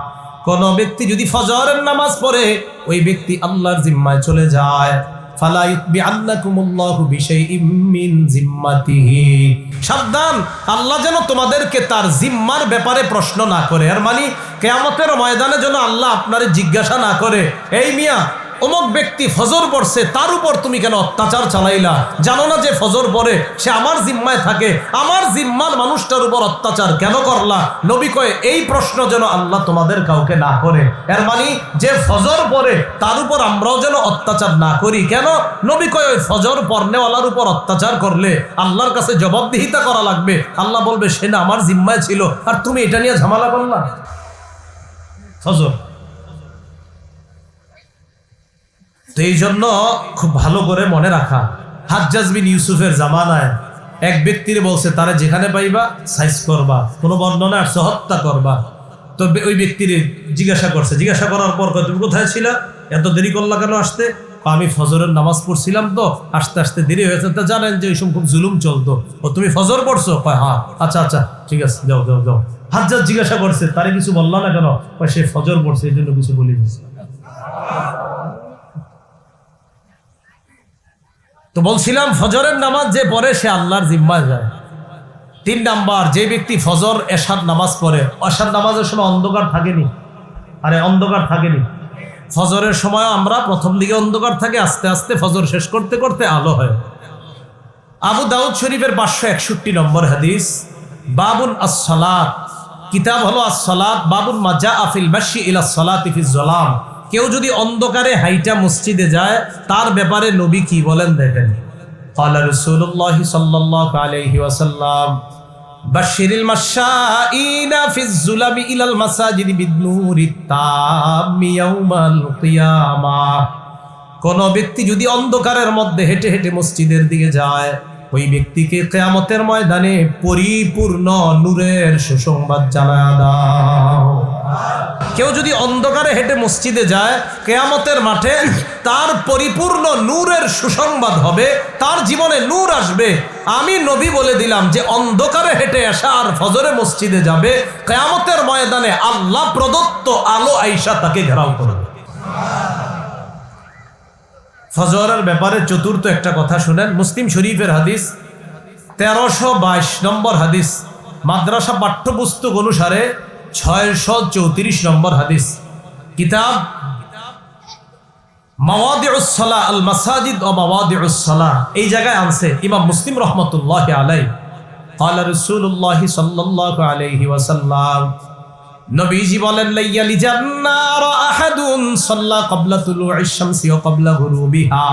কোন ব্যক্তি যদি ফজরের নামাজ পড়ে, ওই ব্যক্তি আল্লাহর জিম্মায় চলে যায়। ফালা ইউতবিআন্নাকুমুল্লাহু বিশাইইম মিন জিম্মাতিহি, সাবধান, আল্লাহ যেন তোমাদেরকে তার জিম্মার ব্যাপারে প্রশ্ন না করে। আর মানে কিয়ামতের ময়দানে যেন আল্লাহ আপনারে জিজ্ঞাসা না করে, এই মিয়া অমুক ব্যক্তি ফজর পড়ছে, তার উপর তুমি কেন অত্যাচার চালাইলা? জানো না যে ফজর পড়ে সে আমার জিম্মায় থাকে, আমার জিম্মার মানুষটার উপর অত্যাচার কেন করলা? নবী কয়, এই প্রশ্ন যেন আল্লাহ তোমাদের কাউকে না করে। এর মানে যে ফজর পড়ে তার উপর আমরাও যেন অত্যাচার না করি। কেন? নবী কয়, ওই ফজর পড়নেওয়ালার উপর অত্যাচার করলে আল্লাহর কাছে জবাবদিহিতা করা লাগবে। আল্লাহ বলবে, সে না আমার জিম্মায় ছিল, আর তুমি এটা নিয়ে ঝামেলা করলা। ফজর। তো এই জন্য খুব ভালো করে মনে রাখা, হাজ্জাজ বিন ইউসুফের জামানায় এক ব্যক্তির বলছে তারা যেখানে পাইবা সাইজ করবা, কোনো বর্ণনা আসছে হত্যা করবা। তো ওই ব্যক্তির জিজ্ঞাসা করার পর তুমি কোথায় ছিলা, এত দেরি করলা কেন আসতে? আমি ফজরের নামাজ পড়ছিলাম তো, আসতে আসতে দেরি হয়েছে। তা জানেন যে ওই সময় খুব জুলুম চলতো। ও তুমি ফজর পড়ছো? হ্যাঁ। আচ্ছা আচ্ছা ঠিক আছে, যাও যাও যাও। হাজ্জাজ জিজ্ঞাসা করছে তারে কিছু বললা না কেন? সে ফজর পড়ছে এই জন্য কিছু বলি। তো বলছিলাম ফজরের নামাজ যে পড়ে সে আল্লাহর জিম্মায় যায়। 3 নাম্বার, যে ব্যক্তি ফজর এশার নামাজ পড়ে, এশার নামাজের সময় অন্ধকার থাকেনি। অন্ধকার থাকেনি। ফজরের সময় আমরা প্রথম দিকে অন্ধকার থাকে, আস্তে আস্তে ফজর শেষ করতে করতে আলো হয়। আবু দাউদ শরীফের 561 নম্বর হাদিস, বাবুন আস-সালাত, কিতাব হলো আস-সালাত, বাবুন মা জাআ ফিল মাশি ইলা সালাতি ফিজ যালাম। কেউ যদি অন্ধকারে হাইটা মসজিদে যায় তার ব্যাপারে নবী কি বলেন দেখেন। ক্বালা রাসূলুল্লাহ সাল্লাল্লাহু আলাইহি ওয়াসাল্লাম বাশশিরিল মাশাঈনা ফিজ যুলামি ইলাল মাসাজিদি বিন-নূরিত তাম্মি ইয়াউমাল কিয়ামাহ। কোন ব্যক্তি যদি অন্ধকারের মধ্যে হেঁটে হেঁটে মসজিদের দিকে যায়, ওই ব্যক্তিকে কিয়ামতের ময়দানে পরিপূর্ণ নূরের সুসংবাদ জানায়া দাও। কেউ যদি অন্ধকারে হেঁটে মসজিদে যায়, কিয়ামতের মাঠে তার পরিপূর্ণ নূরের সুসংবাদ হবে, তার জীবনে নূর আসবে। আমি নবী বলে দিলাম যে অন্ধকারে হেঁটে আসা আর ফজরে মসজিদে যাবে, কিয়ামতের ময়দানে আল্লাহ প্রদত্ত আলো আইসা তাকে ঘেরাও করবে। ফজরের ব্যাপারে চতুর্থ একটা কথা শুনেন, মুসলিম শরীফের হাদিস 1322 নম্বর হাদিস, মাদ্রাসা পাঠ্যপুস্তক অনুসারে 634 নম্বর হাদিস, কিতাব মাওয়াদিউস সালাহ আল মাসাজিদ ও মাওয়াদিউস সালাহ, এই জায়গায় আনছে ইমাম মুসলিম রহমতুল্লাহি আলাইহি। ক্বালা রাসূলুল্লাহ সাল্লাল্লাহু আলাইহি ওয়াসাল্লাম, নবীজি বলেন, লাইয়ালি জান্নার আহাদুন সাল্লা ক্বাবলা তুলুইশ শামসি ওয়া ক্বাবলা গুরুবিহা।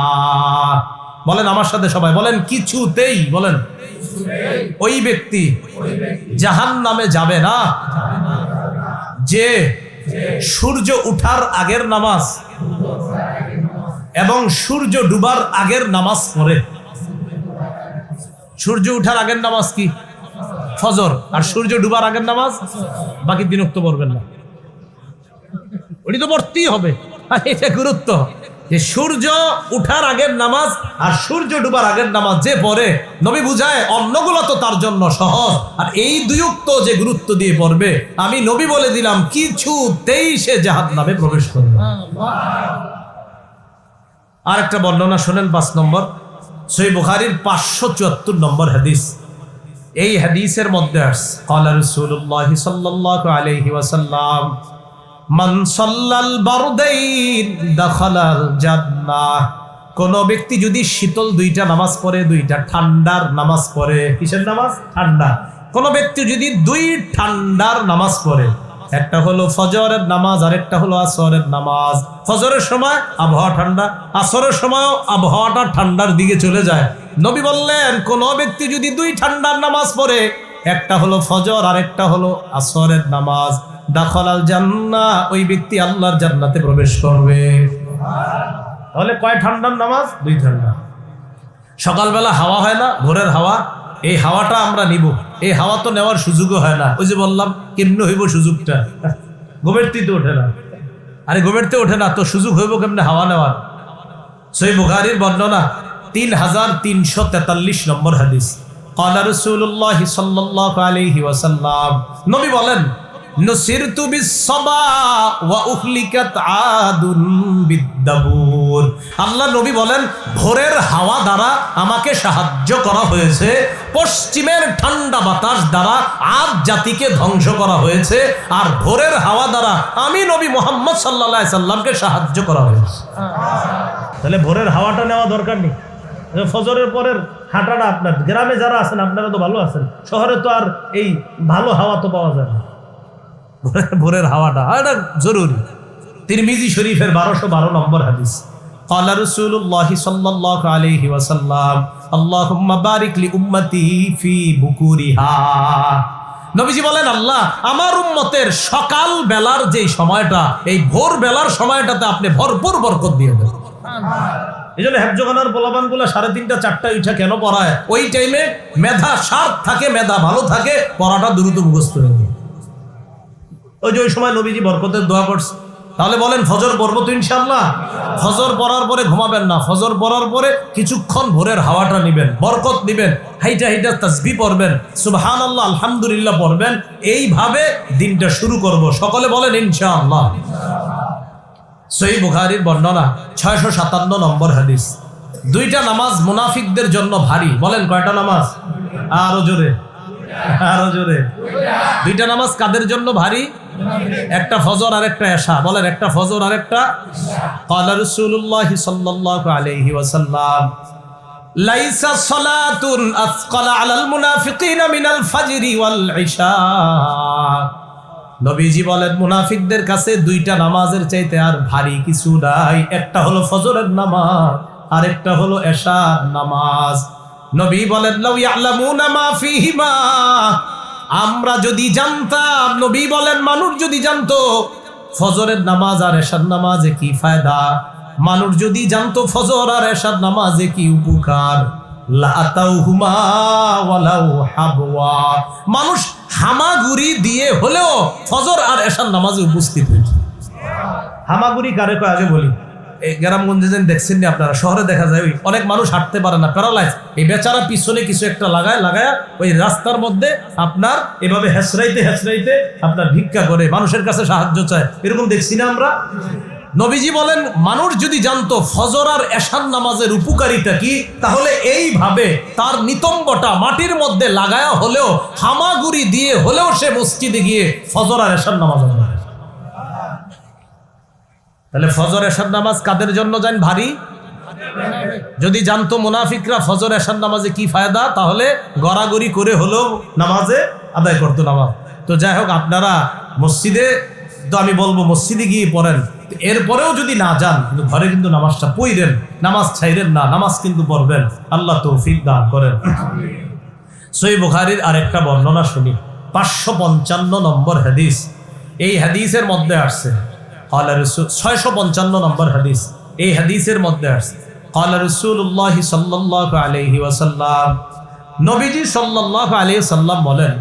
বলেন আমার সাথে সবাই বলেন, কিছুতেই বলেন ওই ব্যক্তি জাহান্নামে যাবে না যে সূর্য উঠার আগের নামাজ এবং সূর্য ডুবার আগের নামাজ পড়ে। সূর্য উঠার আগের নামাজ কি? ফজর। আর সূর্য ডুবার আগের নামাজ বাকি দিন উক্ত পড়বেন না, ওটি তো পড়তেই হবে। এটা গুরুত্ব যে সূর্য উঠার আগের নামাজ আর সূর্য ডুবার আগের নামাজ যে পড়ে, নবী বুঝায় অন্যগুলো তো তার জন্য সহজ, আর এই দুইউক্ত যে গুরুত্ব দিয়ে পড়বে, আমি নবী বলে দিলাম কিছুতেই সে জাহান্নামে প্রবেশ করবে। আর একটা বর্ণনা শোনেন, 5 নম্বর, সহিহ বুখারীর 574 নম্বর হাদিস। এই হাদিসের মধ্যে আসছে, ক্বালা রাসূলুল্লাহ সাল্লাল্লাহু আলাইহি ওয়াসাল্লাম, মান সাল্লাল বারদাইন দাখালাল জান্নাহ। কোন ব্যক্তি যদি শীতল 2টা নামাজ পড়ে, 2টা ঠান্ডার নামাজ পড়ে, কিসের নামাজ? ঠান্ডা। কোন ব্যক্তি যদি 2 ঠান্ডার নামাজ পড়ে, একটা হলো ফজরের নামাজ আর একটা হলো আসরের নামাজ। ফজরের সময় আবহাওয়া ঠান্ডা, আসরের সময় আবহাওয়াটা ঠান্ডার দিকে চলে যায়। নবী বললেন, কোন ব্যক্তি যদি 2 ঠান্ডার নামাজ পড়ে, একটা হলো ফজর আর একটা হলো আসরের নামাজ, দাখালাল জান্নাহ, ওই ব্যক্তি আল্লাহর জান্নাতে প্রবেশ করবে। তাহলে কয় ঠান্ডার নামাজ? 2 ঠান্ডা। সকালবেলা হাওয়া হয় না, ভোরের হাওয়া, এই হাওয়াটা আমরা নিব। এই হাওয়া তো নেওয়ার সুযোগও হয় না। ওই যে বললাম কেমনে হইব সুযোগটা? ঘুমেরতেই তো ওঠে না। আরে ঘুমেরতে ওঠে না তো সুযোগ হইব কেমনে হাওয়া নেওয়ার? সহিহ বুখারীর বর্ণনা 3343 নম্বর হাদিস। ক্বালা রাসূলুল্লাহ সাল্লাল্লাহু আলাইহি ওয়াসাল্লাম, নবী বলেন, নুসিরতু বিস-সাবা ওয়া উহলিকাত আদুন বিদ-দাবুর। আল্লাহ নবী বলেন, ভোরের হাওয়া দ্বারা আমাকে সাহায্য করা হয়েছে, পশ্চিমের ঠান্ডা বাতাস দ্বারা আদ জাতিকে ধ্বংস করা হয়েছে, আর ভোরের হাওয়া দ্বারা আমি নবী মুহাম্মদ সাল্লাল্লাহু আলাইহি সাল্লামকে সাহায্য করা হয়েছে। তাহলে ভোরের হাওয়াটা নেওয়া দরকার নেই। ফজরের পরের হাঁটাটা, আপনার গ্রামে যারা আছেন আপনারা তো ভালো আছেন, শহরে তো আর এই ভালো হাওয়া তো পাওয়া যায় না। ভোরের হাওয়াটা এটা জরুরি। তিরমিজি শরীফের 1212 নম্বর হাদিস। ক্বালা রাসূলুল্লাহ সাল্লাল্লাহু আলাইহি ওয়াসাল্লাম, আল্লাহুম্মা বারিক লি উম্মতি ফি বুকুরিহা। নবীজি বলেন, আল্লাহ আমার উম্মতের সকাল বেলার যে সময়টা, এই ভোর বেলার সময়টাতে আপনি ভরপুর বরকত দিয়ে দেন। এই জন্য হেফজখানার পোলাপান গুলা 3:30 4টা উঠা কেন পড়ায়? ওই টাইমে মেধা শার্প থাকে, মেধা ভালো থাকে, পড়াটা দ্রুত মুখস্থ হয়ে যায়। ওই যে ওই সময় নবীজি বরকতের দোয়া করছে। তাহলে বলেন ফজর পড়বো তো ইনশাআল্লাহ? ফজর পড়ার পরে ঘুমাবেন না, ফজর পড়ার পরে কিছুক্ষণ ভোরের হাওয়াটা নিবেন, বরকত নিবেন, হাইটা হাইটা তাসবিহ পড়বেন, সুবহানাল্লাহ আলহামদুলিল্লাহ পড়বেন। এইভাবে দিনটা শুরু করব। সকলে বলেন ইনশাআল্লাহ। সহিহ বুখারীর বর্ণনা 657 নম্বর হাদিস। 2টা নামাজ মুনাফিকদের জন্য ভারী। বলেন কয়টা নামাজ? আরো জোরে, আরো জোরে। 2টা নামাজ কাদের জন্য ভারী? একটা ফজর আর একটা এশা। বলেন একটা ফজর আর একটা এশা। ক্বালা রাসূলুল্লাহ সাল্লাল্লাহু আলাইহি ওয়াসাল্লাম, লাইসা সালাতুন আসকালা আলাল মুনাফিকিনা মিনাল ফাজরি ওয়াল ইশা। নবীজি বলেন, মুনাফিকদের কাছে 2টা নামাজের চাইতে আর ভারী কিছু নাই। একটা হলো ফজরের নামাজ, আর একটা হলো এশার নামাজ। নবী বলেন, লাউ ইয়ালামুনা মা ফীহিমা, আমরা যদি জানতাম, নবী বলেন মানুষ যদি জানতো ফজরের নামাজ আর এশার নামাজে কি ফায়দা, মানুষ যদি জানতো ফজর আর এশার নামাজে কি উপকার, লাতাউহুমা ওয়ালাউ হাবওয়া, মানুষ হামাগুড়ি দিয়ে হলেও ফজর আর এশার নামাজে উপস্থিত হয়েছে। হামাগুড়ি কারে কয় আগে বলি। এই গ্রামগঞ্জে যেন দেখছেন না আপনারা, শহরে দেখা যায় অনেক মানুষ হাঁটতে পারে না, প্যারালাইজ। এই বেচারা পিছনে কিছু একটা লাগায় ওই রাস্তার মধ্যে আপনার এভাবে হেসরাইতে হেসরাইতে আপনার ভিক্ষা করে, মানুষের কাছে সাহায্য চায়, এরকম দেখছি না আমরা। নবীজি বলেন, মানুষ যদি জানতো ফজর আর এশার নামাজের উপকারিতা কি, তাহলে এইভাবে তার নিতম্বটা মাটির মধ্যে লাগায়া হলেও, হামাগুড়ি দিয়ে হলেও সে মসজিদে গিয়ে ফজর আর এশার নামাজ পড়ে। তাহলে ফজর এশার নামাজ কাদের জন্য জান ভারী? যদি জানতো মুনাফিকরা ফজর এশার নামাজে কি ফায়দা, তাহলে গড়াগড়ি করে হলেও নামাজে আদায় করতো নামাজ। তো যাই হোক, আপনারা মসজিদে, তো আমি বলবো মসজিদে গিয়ে পড়েন, এরপরেও যদি না যান কিন্তু ঘরে কিন্তু নামাজটা পড়েন, নামাজ ছাইরেন না, নামাজ কিন্তু পড়বেন। আল্লাহ তৌফিক দান করেন। সহিহ বুখারীর আরেকটা বর্ণনা শুনি, 555 নম্বর হাদিস। এই হাদিসের মধ্যে আসছে, 655 নম্বর হাদিস। এই হাদিসের মধ্যে আসছে, ক্বালা রাসূলুল্লাহ সাল্লাল্লাহু আলাইহি ওয়াসাল্লাম, নবীজি সাল্লাল্লাহু আলাইহি ওয়াসাল্লাম বলেন,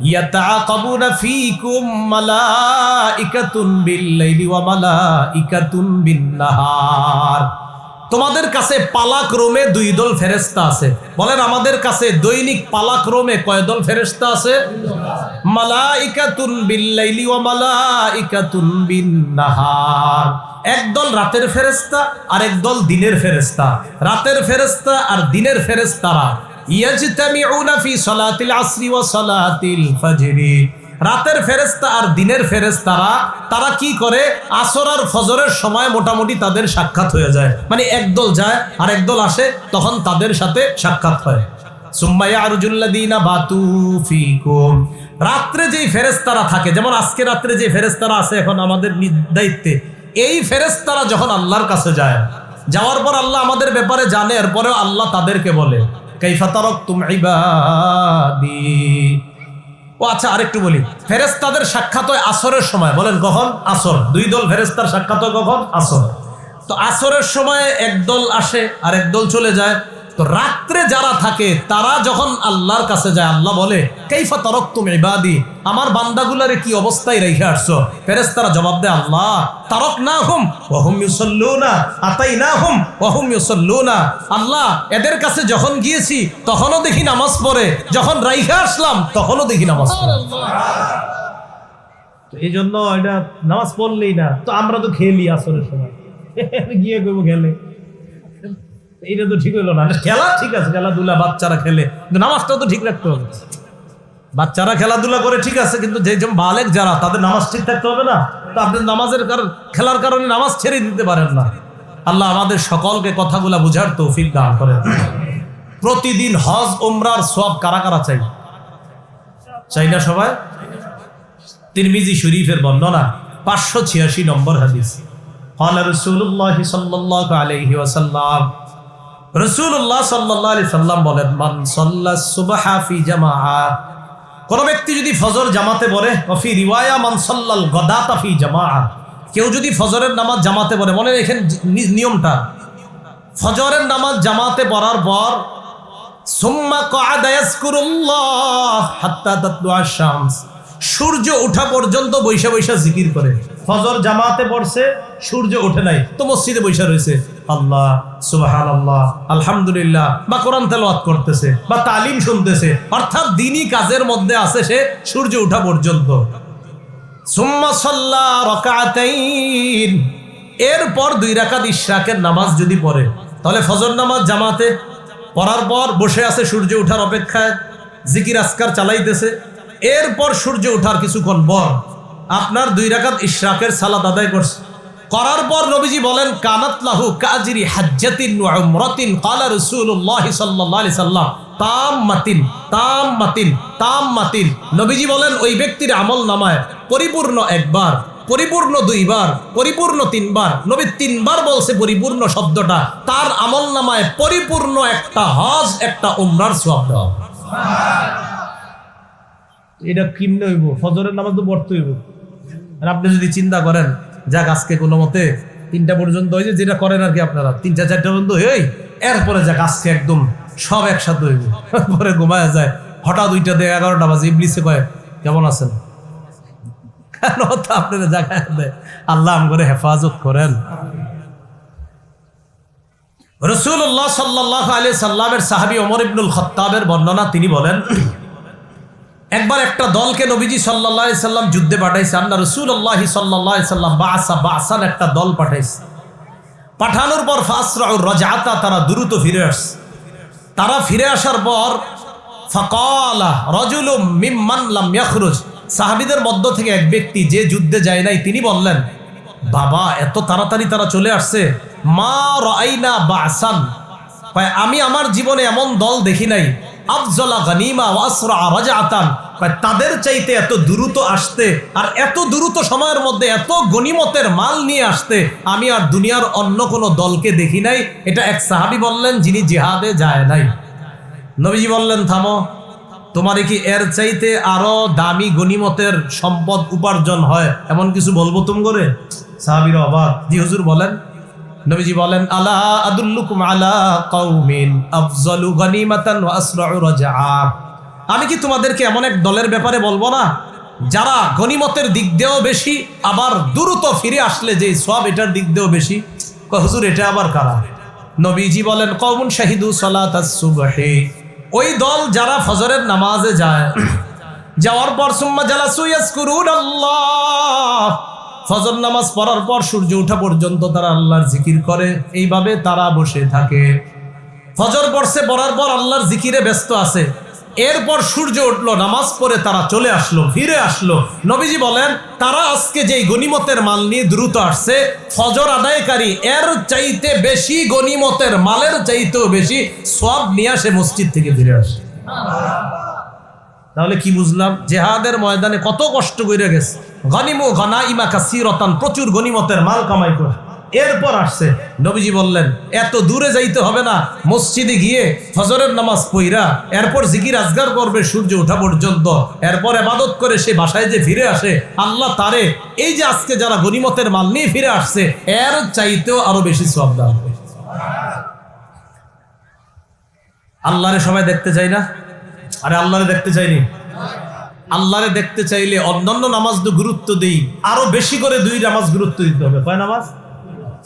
ইয়াতাআকাবুনা ফীকুম মালাইকাতুন বিল-লাইলি ওয়া মালাইকাতুন বিন-নাহার। তোমাদের কাছে পালাক্রমে 2 দল ফেরেশতা আছে। বলেন আমাদের কাছে দৈনিক পালাক্রমে কয় দল ফেরেশতা আছে? মালাইকাতুন বিল-লাইলি ওয়া মালাইকাতুন বিন-নাহার। এক দল রাতের ফেরেশতা আর এক দল দিনের ফেরেশতা। রাতের ফেরেশতা আর দিনের ফেরেশতারা ইয়াজতামিউনা ফি সালাতিল আসরি ওয়া সালাতিল ফজরি। রাতের ফেরেশতা আর দিনের ফেরেশতারা তারা কি করে, আসর আর ফজরের সময় মোটামুটি তাদের সাক্ষাৎ হয়ে যায়। মানে একদল যায় আর একদল আসে, তখন তাদের সাথে সাক্ষাৎ হয়। সুম্মা ইয়ারজুল্লাযিনা বাতু ফীকুম। রাত্রে যেই ফেরেশতারা থাকে, যেমন আজকে রাত্রে যে ফেরেশতারা আছে এখন আমাদের দায়িত্বে, এই ফেরেশতারা যখন আল্লাহর কাছে যায়, যাওয়ার পর আল্লাহ আমাদের ব্যাপারে জানে, এরপরেও আল্লাহ তাদেরকে বলে, কাইফা তারাকতুম ইবাদি। ও আচ্ছা, আরেকটু বলি, ফেরেশতাদের সাক্ষাৎ হয় আসরের সময়। বলেন কখন? আসর। 2 দল ফেরেশতার সাক্ষাৎ হয় কখন? আসর। তো আসরের সময় একদল আসে আর একদল চলে যায়। তো রাত্রে যারা থাকে তারা যখন আল্লাহর কাছে যায়, আল্লাহ বলে, কাইফা তারাকতুম ইবাদি, আমার বান্দাগুলারে কি অবস্থায় রেখে আসছো? ফেরেশতারা জবাব দেয়, আল্লাহ তারাকনাহুম ওয়া হুম ইউসাল্লুনা আতাইনাহুম ওয়া হুম ইউসাল্লুনা। আল্লাহ এদের কাছে যখন গিয়েছি তখনও দেখি নামাজ পড়ে, যখন রাইখা আসলাম তখনও দেখি নামাজ পড়ে। তো এই জন্য এটা নামাজ পড়লেই না, তো আমরা তো খেলি আসরের সময় গিয়ে করবো খেলে, এটা তো ঠিক হইলো না। খেলা ঠিক আছে, খেলাধুলা বাচ্চারা খেলে, কিন্তু নামাজটাও তো ঠিক রাখতে হবে। বাচ্চারা খেলাধুলা করে ঠিক আছে, কিন্তু যে বালেক যারা, তাদের নামাজ ঠিক থাকতে হবে না। তো আপনি নামাজের খেলার কারণে নামাজ ছেড়ে দিতে পারেন না। আল্লাহ আমাদের সকলকে কথাগুলা বুঝার তৌফিক দান করেন। প্রতিদিন হজ উমরার সওয়াব কারা কারা চাই? চাই না সবাই? তিরমিজি শরীফের বর্ণনা 586 নম্বর হাদিস। ক্বালা রাসূলুল্লাহ সাল্লাল্লাহু আলাইহি ওয়াসাল্লাম, রাসূলুল্লাহ সাল্লাল্লাহু আলাইহি সাল্লাম বলেন, মান সাল্লাস সুবহা ফি জামাআহ, কোন ব্যক্তি যদি ফজর জামাতে পড়ে, ওফি রিওয়ায়া মান সাল্লাল গাদাতা ফি জামাআ, কেউ যদি ফজরের নামাজ জামাতে পড়ে, মনে রাখেন নিয়মটা, ফজরের নামাজ জামাতে পড়ার পর সুম্মা ক্বাদা ইয়াজকুরুল্লাহ হাত্তা তাতলুআ শামস, সূর্য ওঠা পর্যন্ত বৈশা বৈশা জিকির করে। ফজর জামাতে পড়ছে, সূর্য ওঠে নাই, তো মসজিদে বৈশা রয়েছে, আল্লাহ সুবহানাল্লাহ আলহামদুলিল্লাহ, বা কোরআন তেলাওয়াত করতেছে বা তালিম শুনতেছে, অর্থাৎ দ্বীনি কাজের মধ্যে আছে সে সূর্য ওঠা পর্যন্ত। সুম্মা সাল্লা রাকাতাইন, এরপর 2 রাকাত ইশরাকের নামাজ যদি পড়ে, তাহলে ফজর নামাজ জামাতে পড়ার পর বসে আছে সূর্য ওঠার অপেক্ষায়, জিকির আজকার চালাইতেছে। এরপর সূর্য ওঠার কিছুক্ষণ পর আপনার 2 রাকাত ইশরাকের সালাত আদায় করছে, করার পর নবীজি বলেন কানাত লাহু কাজরি হাজ্জাতিন ওয়া উমরাতিন, ক্বালা রাসূলুল্লাহ সাল্লাল্লাহু আলাইহি সাল্লাম তাম্মাতিন তাম্মাতিন তাম্মাতিন। নবীজি বলেন ওই ব্যক্তির আমল নামায় পরিপূর্ণ একবার, পরিপূর্ণ 2 বার, পরিপূর্ণ 3 বার, নবী 3 বার বলছে পরিপূর্ণ শব্দটা, তার আমল নামায় পরিপূর্ণ একটা হজ, একটা উমরার সওয়াব দেওয়া। এটা কিমনে হইব? ফজরের নামাজ তো পড়তে হইব। আর আপনি যদি চিন্তা করেন যাক আজকে কোনো মতে 3টা পর্যন্ত হয়েছে, যেটা করেন আর কি আপনারা 3টা 4টা পর্যন্ত হই, এরপরে যাক আজকে একদম সব একসাথে হইব, পরে ঘুমায় যায়, হঠাৎ 2টা থেকে 11টা বাজে, ইবলিসে কয় কেমন আছেন, কেন তো আপনারা জায়গায় দেয়। আল্লাহ করে হেফাজত করেন। রাসূলুল্লাহ সাল্লাল্লাহু আলাইহি সাল্লামের সাহাবী ওমর ইবনুল খাত্তাবের বর্ণনা, তিনি বলেন একবার একটা দলকে নবীজি সাল্লাল্লাহু আলাইহি সাল্লাম যুদ্ধে পাঠাইছে। আল্লাহ রাসূলুল্লাহ সাল্লাল্লাহু আলাইহি সাল্লাম বাসান একটা দল পাঠাইছে। পাঠানোর পর ফাসরাউর রাজআতা, তারা দ্রুত ফিরে আসছে। তারা ফিরে আসার পর ফাকালা রাজুলুম মিম্মান লাম ইয়াখরুজ, সাহাবীদের মধ্য থেকে এক ব্যক্তি যে যুদ্ধে যায় নাই, তিনি বললেন বাবা এত তাড়াতাড়ি তারা চলে আসছে, মা রাআইনা বাসান, আমি আমার জীবনে এমন দল দেখি নাই, আফজলা গনিমা ওয়া আসরা রাজআতান, তাদের চাইতে এত দ্রুত আসতে আর এত দ্রুত সময়ের মধ্যে এত গনিমতের মাল নিয়ে আসতে আমি আর দুনিয়ার অন্য কোনো দলকে দেখি নাই। এটা এক সাহাবী বললেন যিনি জিহাদে যায় নাই। নবীজি বললেন থামো, তোমার কি এর চাইতে আরো দামি গনিমতের সম্পদ উপার্জন হয় এমন কিছু বলবো তুম করে? সাহাবীরা অবাক, জি হুজুর বলেন। নবীজি বলেন আলা আদুল্লুকুম আলা কওমিন আফজালু গনিমাতান ওয়া আসরাউ রাজআ, আমি কি তোমাদেরকে এমন এক দলের ব্যাপারে বলবো না যারা গনিমতের দিক দিয়েও বেশি, আবার দ্রুত ফিরে আসলে যে সওয়াব এটার দিক দিয়েও বেশি? হুজুর এটা আবার কারা? নবীজি বলেন কওমুন শাহিদু সালাতাস সুবহি, ওই দল যারা ফজরের নামাজে যায়, যাওয়ার পর সুম্মা জালাসু ইয়াজকুরুনাল্লাহ, ফজর নামাজ পড়ার পর সূর্য ওঠা পর্যন্ত তারা আল্লাহর জিকির করে, এইভাবে তারা বসে থাকে। ফজর পড়ছে, পড়ার পর আল্লাহর জিকিরে ব্যস্ত আছে, এরপর সূর্য উঠলো, নামাজ পড়ে তারা চলে আসলো, ফিরে আসলো। নবীজি বলেন তারা আজকে যেই গনিমতের মাল নিয়ে দ্রুত আসছে, ফজর আদায়কারী এর চাইতে বেশি গনিমতের মালের চাইতেও বেশি সওয়াব নিয়ে আসে মসজিদ থেকে ফিরে আসে। তাহলে কি বুঝলাম? জিহাদের ময়দানে কত কষ্ট করে গেছে, গনিমু গনাইমা কাসীরাতান, প্রচুর গনিমতের মাল কামাই করে এরপর আসছে। নবীজি বললেন এত দূরে যাইতে হবে না, মসজিদে গিয়ে ফজরের নামাজ পড়া এরপর জিকির আজগার করবে সূর্য ওঠা পর্যন্ত, এরপর ইবাদত করে সে বাসায় যে ফিরে আসে, আল্লাহ তারে এই যে আজকে যারা গনিমতের মাল নিয়ে ফিরে আসছে এর চাইতেও আরো বেশি সওয়াব দান। আল্লাহরে সবাই দেখতে চাই না? আরে আল্লাহরে দেখতে চাইনি? আল্লাহরে দেখতে চাইলে অন্যান্য নামাজ তো গুরুত্ব দেই, আরো বেশি করে 2 নামাজ গুরুত্ব দিতে হবে। কয় নামাজ?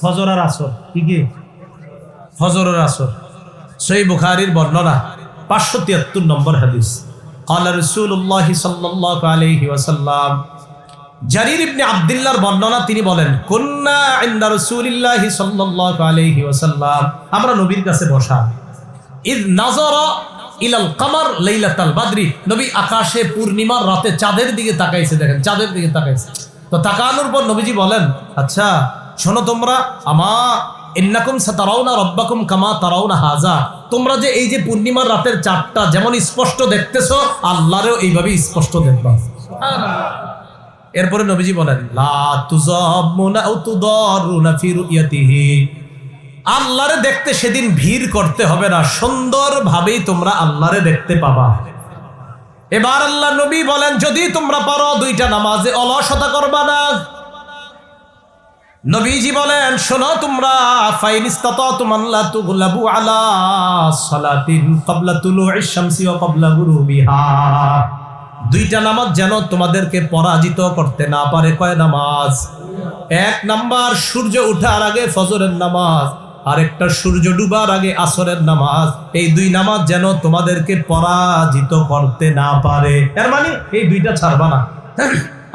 ফজর আর আসর। কি কি? ফজর আর আসর। সহিহ বুখারীর বর্ণনা 573 নম্বর হাদিস। قال رسول الله صلى الله عليه وسلم, জারির ইবনে আব্দুল্লাহর বর্ণনা, তিনি বলেন কুন্না ইনদা রাসূলিল্লাহি সাল্লাল্লাহু আলাইহি ওয়াসাল্লাম, আমরা নবীর কাছে বসা, ইয নাযারা ইলাল কামার লাইলাতাল বাদরি, নবী আকাশে পূর্ণিমার রাতে চাঁদের দিকে তাকাইছে, দেখেন চাঁদের দিকে তাকাইছে। তো তাকানোর পর নবীজি বলেন আচ্ছা শোনো তোমরা, আমা ইন্নাকুম সাতারাউনা রাব্বাকুম কামা তারাউনা হাযা, তোমরা যে এই যে পূর্ণিমার রাতের চাঁদটা যেমন স্পষ্ট দেখতেছো, আল্লাহরেও এইভাবে স্পষ্ট দেখবা। সুবহানাল্লাহ। এরপরে নবীজি বলেন লা তুযাম্মুনা আও তুদারুনা ফি রুয়াতিহি, আল্লাহরে দেখতে সেদিন ভিড় করতে হবে না, সুন্দরভাবেই তোমরা আল্লাহরে দেখতে পাবা। এবার আল্লাহ নবী বলেন, যদি তোমরা পারো দুইটা নামাজে অলসতা করবা না। নবীজি বলেন, শোনো তোমরা, ফাইন ইসতাতাতুম আল্লা তুগলাবু আলা সালাতিন ক্বাবলা তুলুইশ শামসি ওয়া ক্বাবলা গুরুবিহা, দুইটা নামাজ যেন তোমাদেরকে পরাজিত করতে না পারে। কয় নামাজ? এক নাম্বার সূর্য ওঠার আগে ফজরের নামাজ, আরেকটা সূর্য ডুবার আগে আসরের নামাজ। এই দুই নামাজ যেন তোমাদেরকে পরাজিত করতে না পারে। এর মানে এই দুইটা ছাড়বা না।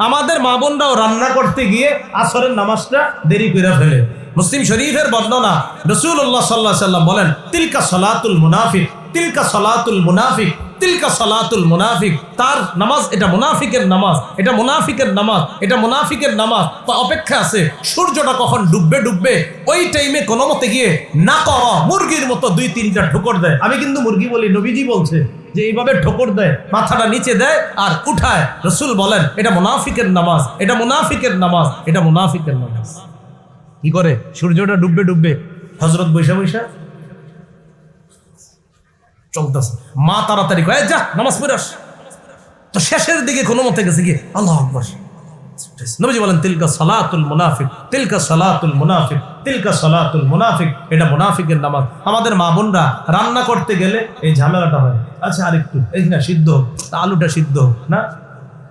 আমাদের মা বোনরাও রান্না করতে গিয়ে আসরের নামাজটা দেরি করে ফেলে। মুসলিম শরীফের বর্ণনা, রাসূলুল্লাহ সাল্লাল্লাহু আলাইহি ওয়াসাল্লাম বলেন, তিলকা সালাতুল মুনাফিক, তিলকা সালাতুল মুনাফিক, তিলকা সালাতুল মুনাফিক। তার নামাজ এটা মুনাফিকের নামাজ, এটা মুনাফিকের নামাজ, এটা মুনাফিকের নামাজ। তো অপেক্ষা আছে সূর্যটা কখন ডুববে ডুববে, ওই টাইমে কোনো মতে গিয়ে না করো, মুরগির মতো দুই তিনটা ঠোকর দেয়। আমি কিন্তু মুরগি বলি, নবীজি বলছে যে এইভাবে ঠোকর দেয়, মাথাটা নিচে দেয় আর উঠায়। রাসূল বলেন এটা মুনাফিকের নামাজ, এটা মুনাফিকের নামাজ, এটা মুনাফিকের নামাজ। কি করে? সূর্যটা ডুববে ডুববে হযরত বৈশা বৈশা চলতেছে, মা তাড়াতাড়ি কয় যা নামাজ পড়ে আস। তো শেষের দিকে কোনো মতে গেছে কি আল্লাহু আকবার। নবীজি বলেন তিলকা সালাতুল মুনাফিক, তিলকা সালাতুল মুনাফিক, তিলকা সালাতুল মুনাফিক, এটা মুনাফিকের নামাজ। আমাদের মা বোনরা রান্না করতে গেলে এই ঝামেলাটা হয়, আচ্ছা আরেকটু এই না সিদ্ধ হোক, আলুটা সিদ্ধ হোক না।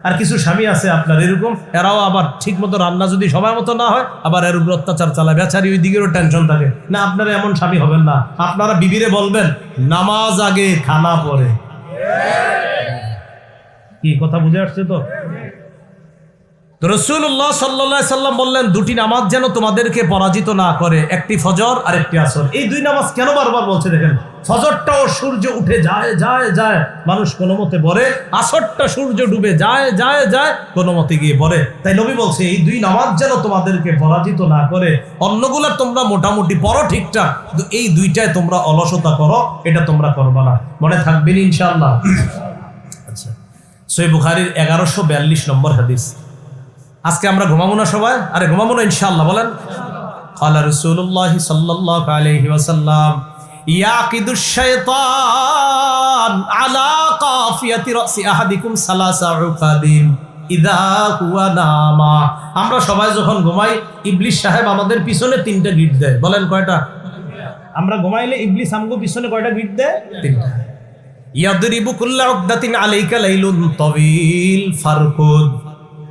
আর কিছু স্বামী আছে আপনার এরকম, এরাও আবার ঠিক মতো রান্না যদি সময় মতো না হয় আবার এর উপর অত্যাচার চালায়, বেচারি ওই দিকেরও টেনশন থাকে না। আপনারা এমন স্বামী হবেন না, আপনারা বিবিরে বলবেন নামাজ আগে খানা পরে। কি কথা বুঝে আসছে তো? রাসূলুল্লাহ সাল্লাল্লাহু আলাইহি সাল্লাম বললেন দুটি নামাজ যেন তোমাদেরকে পরাজিত না করে, একটি ফজর আর একটি আসর। এই দুই নামাজ কেন বারবার বলছে দেখেন, ফজরটাও সূর্য উঠে যায় যায় যায়, মানুষ কোনো মতে পড়ে, আসরটা সূর্য ডুবে যায় যায় যায়, কোনো মতে গিয়ে পড়ে। তাই নবী বলছে এই দুই নামাজ যেন তোমাদেরকে পরাজিত না করে। অন্যগুলা তোমরা মোটামুটি পড়ো ঠিকঠাক, কিন্তু এই দুইটায় তোমরা অলসতা করো, এটা তোমরা করবা না। মনে থাকবেন ইনশাআল্লাহ। আচ্ছা, সহিহ বুখারীর 1142 নম্বর হাদিস। আজকে আমরা ঘুমাবো না সবাই? আরে ঘুমাবো না ইনশাআল্লাহ, বলেন। ক্বালা রাসূলুল্লাহ সাল্লাল্লাহু আলাইহি ওয়াসাল্লাম, ইয়াকিদুশ শাইতান আলা কাফিয়াতি রাসি আহাদিকুম সালাসা উকাদিন ইযা হুয়া নামা। আমরা সবাই যখন ঘুমাই ইবলিস সাহেব আমাদের পিছনে তিনটা গিট দেয়। বলেন কয়টা? আমরা ঘুমাইলে ইবলিস আমগো পিছনে কয়টা গিট দেয়? তিনটা। ইয়াদরিবু কুল্লা উকদাতিন আলাইকা লাইলুন তাওয়িল ফারকুদ।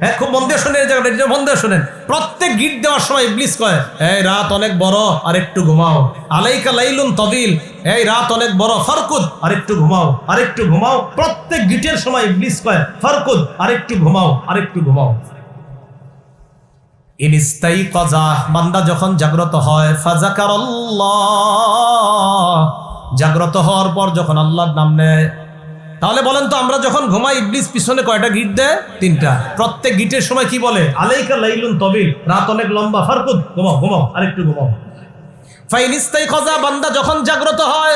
হ্যাঁ, খুব মন দিয়ে শুনে জায়গাটা, মন দিয়ে শুনেন। প্রত্যেক গিট দেওয়ার সময় ইবলিস কয় এই রাত অনেক বড় আর একটু ঘুমাও, আলাইকা লাইলুন তাওয়িল, এই রাত অনেক বড়, ফারকুদ আর একটু ঘুমাও, আর একটু ঘুমাও। প্রত্যেক গিটের সময় ইবলিস কয় ফারকুদ, আর একটু ঘুমাও, আর একটু ঘুমাও। ইনস্তাইকাযা, বান্দা যখন জাগ্রত হয়, ফাযাকারাল্লাহ, জাগ্রত হওয়ার পর যখন আল্লাহর নাম নেয়। তাহলে বলেন তো আমরা যখন ঘুমাই ইবলিস পিছনে কয়টা গিট দেয়? তিনটা। প্রত্যেক গিটের সময় কি বলে? আলাইকা লাইলুন তাওয়িল, রাত অনেক লম্বা, ফারকুদ, ঘুমাও ঘুমাও, আরেকটু ঘুমাও। ফাইন ইস্তাইকাযা, বান্দা যখন জাগ্রত হয়,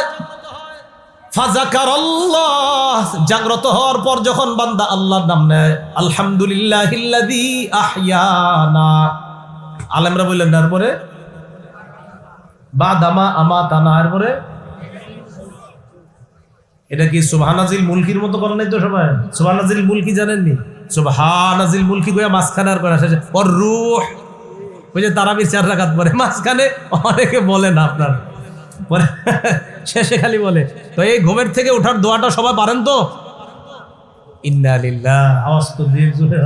ফাযাকারাল্লাহ, জাগ্রত হওয়ার পর যখন বান্দা আল্লাহর নাম নেয়, আলহামদুলিল্লাহিল্লাযী আহইয়ানা, আলেমরা বললেন তারপরে বাদামা আমাতানা, এরপরে এটা কি সুবহানাজিল মুলকির মতো করে নাই তো সবাই? সুবহানাজিল মুলকি জানেননি? সুবহানাজিল মুলকি কইয়া মাঝখানে আর করে শেষে ওর রূহ, ওই যে তারাবির 4 রাকাত পরে মাঝখানে অনেকে বলে না আপনার, পরে শেষে খালি বলে। তো এই ঘুমের থেকে ওঠার দোয়াটা সবাই পারেন তো? ইন্না লিল্লাহ, আওয়াজ তো দিয়ে জোরে,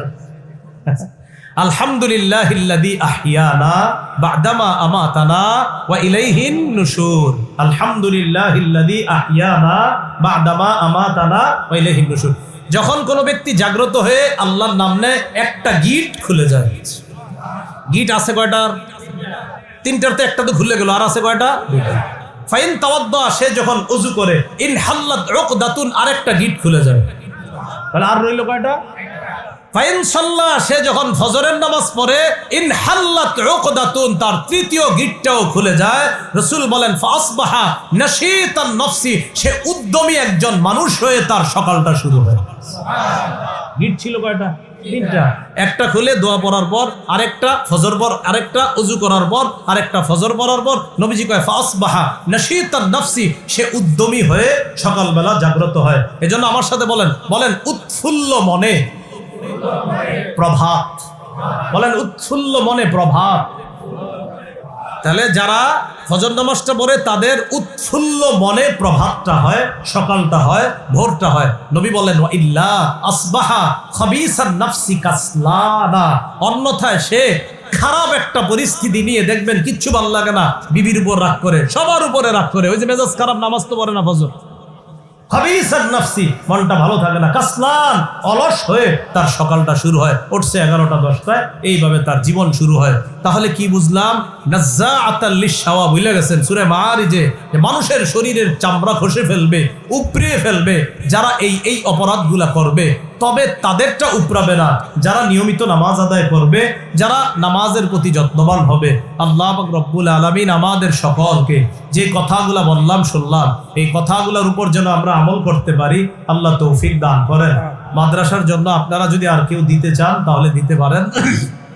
আলহামদুলিল্লাহিল্লাযী আহইয়ানা বা'দামা আমাতানা ওয়া ইলাইহিন নুশুর। আলহামদুলিল্লাহিল্লাযী আহইয়ানা বা'দামা আমাতানা ওয়া ইলাইহিন নুশুর। যখন কোনো ব্যক্তি জাগ্রত হয়ে আল্লাহর নাম নেয়, একটা গিট খুলে যায়। গিট আছে কয়টা? তিনটার তো একটা তো খুলে গেল, আর আছে কয়টা? দুইটা। ফাইন তাওয়াদ্দা, সে যখন ওযু করে, ইন হাল্লাত উকদাতুন, আরেকটা গিট খুলে যায়। তাহলে আর রইল কয়টা? ফাইন সাল্লাহ, সে যখন ফজরের নামাজ পড়ে, ইনহাল্লাত উকদাতুন, তার তৃতীয় গিটটাও খুলে যায়। রাসূল বলেন ফাসবাহা নাশীতান নফসি, সে উদ্যমী একজন মানুষ হয়ে তার সকালটা শুরু হয়। গিট ছিল কয়টা? তিনটা। একটা খুলে দোয়া পড়ার পর, আরেকটা ফজর পর, আরেকটা ওযু করার পর, আরেকটা ফজর পড়ার পর। নবীজি কয় ফাসবাহা নাশীতান নফসি, সে উদ্যমী হয়ে সকালবেলা জাগ্রত হয়। এজন্য আমার সাথে বলেন, বলেন উৎফুল্ল মনে প্রভাত, বলেন উৎফুল্ল মনে প্রভাত। তাহলে যারা ফজর নামাজটা পড়ে তাদের উৎফুল্ল মনে প্রভাতটা হয়, সকালটা হয়, ভোরটা হয়। নবী বলেন ইল্লা আসবাহা খাবিসান নাফসি কাসলানা, অন্যথায় সে খারাপ একটা পরিস্থিতি নিয়ে দেখবেন কিচ্ছু ভালো লাগে না, বিবির উপর রাগ করে, সবার উপরে রাগ করে, ওই যে মেজাজ খারাপ, নামাজ তো পড়ে না ফজর। খাবিসান নাফসি, মনটা ভালো থাকে না, কাসলান, অলস হয়ে তার সকালটা শুরু হয়। উঠছে 11টা 10টায়, এইভাবে তার জীবন শুরু হয়। তাহলে কি বুঝলাম? নাজ্জাআতাল লিশাওয়া, ভুলে গেছেন সূরা মাআরিজে যে মানুষের শরীরের চামড়া খসে ফেলবে, উপড়িয়ে ফেলবে যারা এই অপরাধগুলা করবে। তবে তাদেরটা উপরাবে না যারা নিয়মিত নামাজ আদায় করবে, যারা নামাজের প্রতি যত্নবান হবে। আল্লাহ পাক রব্বুল আলামিন আমাদের সকলকে যে কথাগুলা বললাম শুনলাম, এই কথাগুলোর উপর যেন আমরা আমল করতে পারি, আল্লাহ তৌফিক দান করেন। মাদ্রাসার জন্য আপনারা যদি আর কেউ দিতে চান তাহলে দিতে পারেন।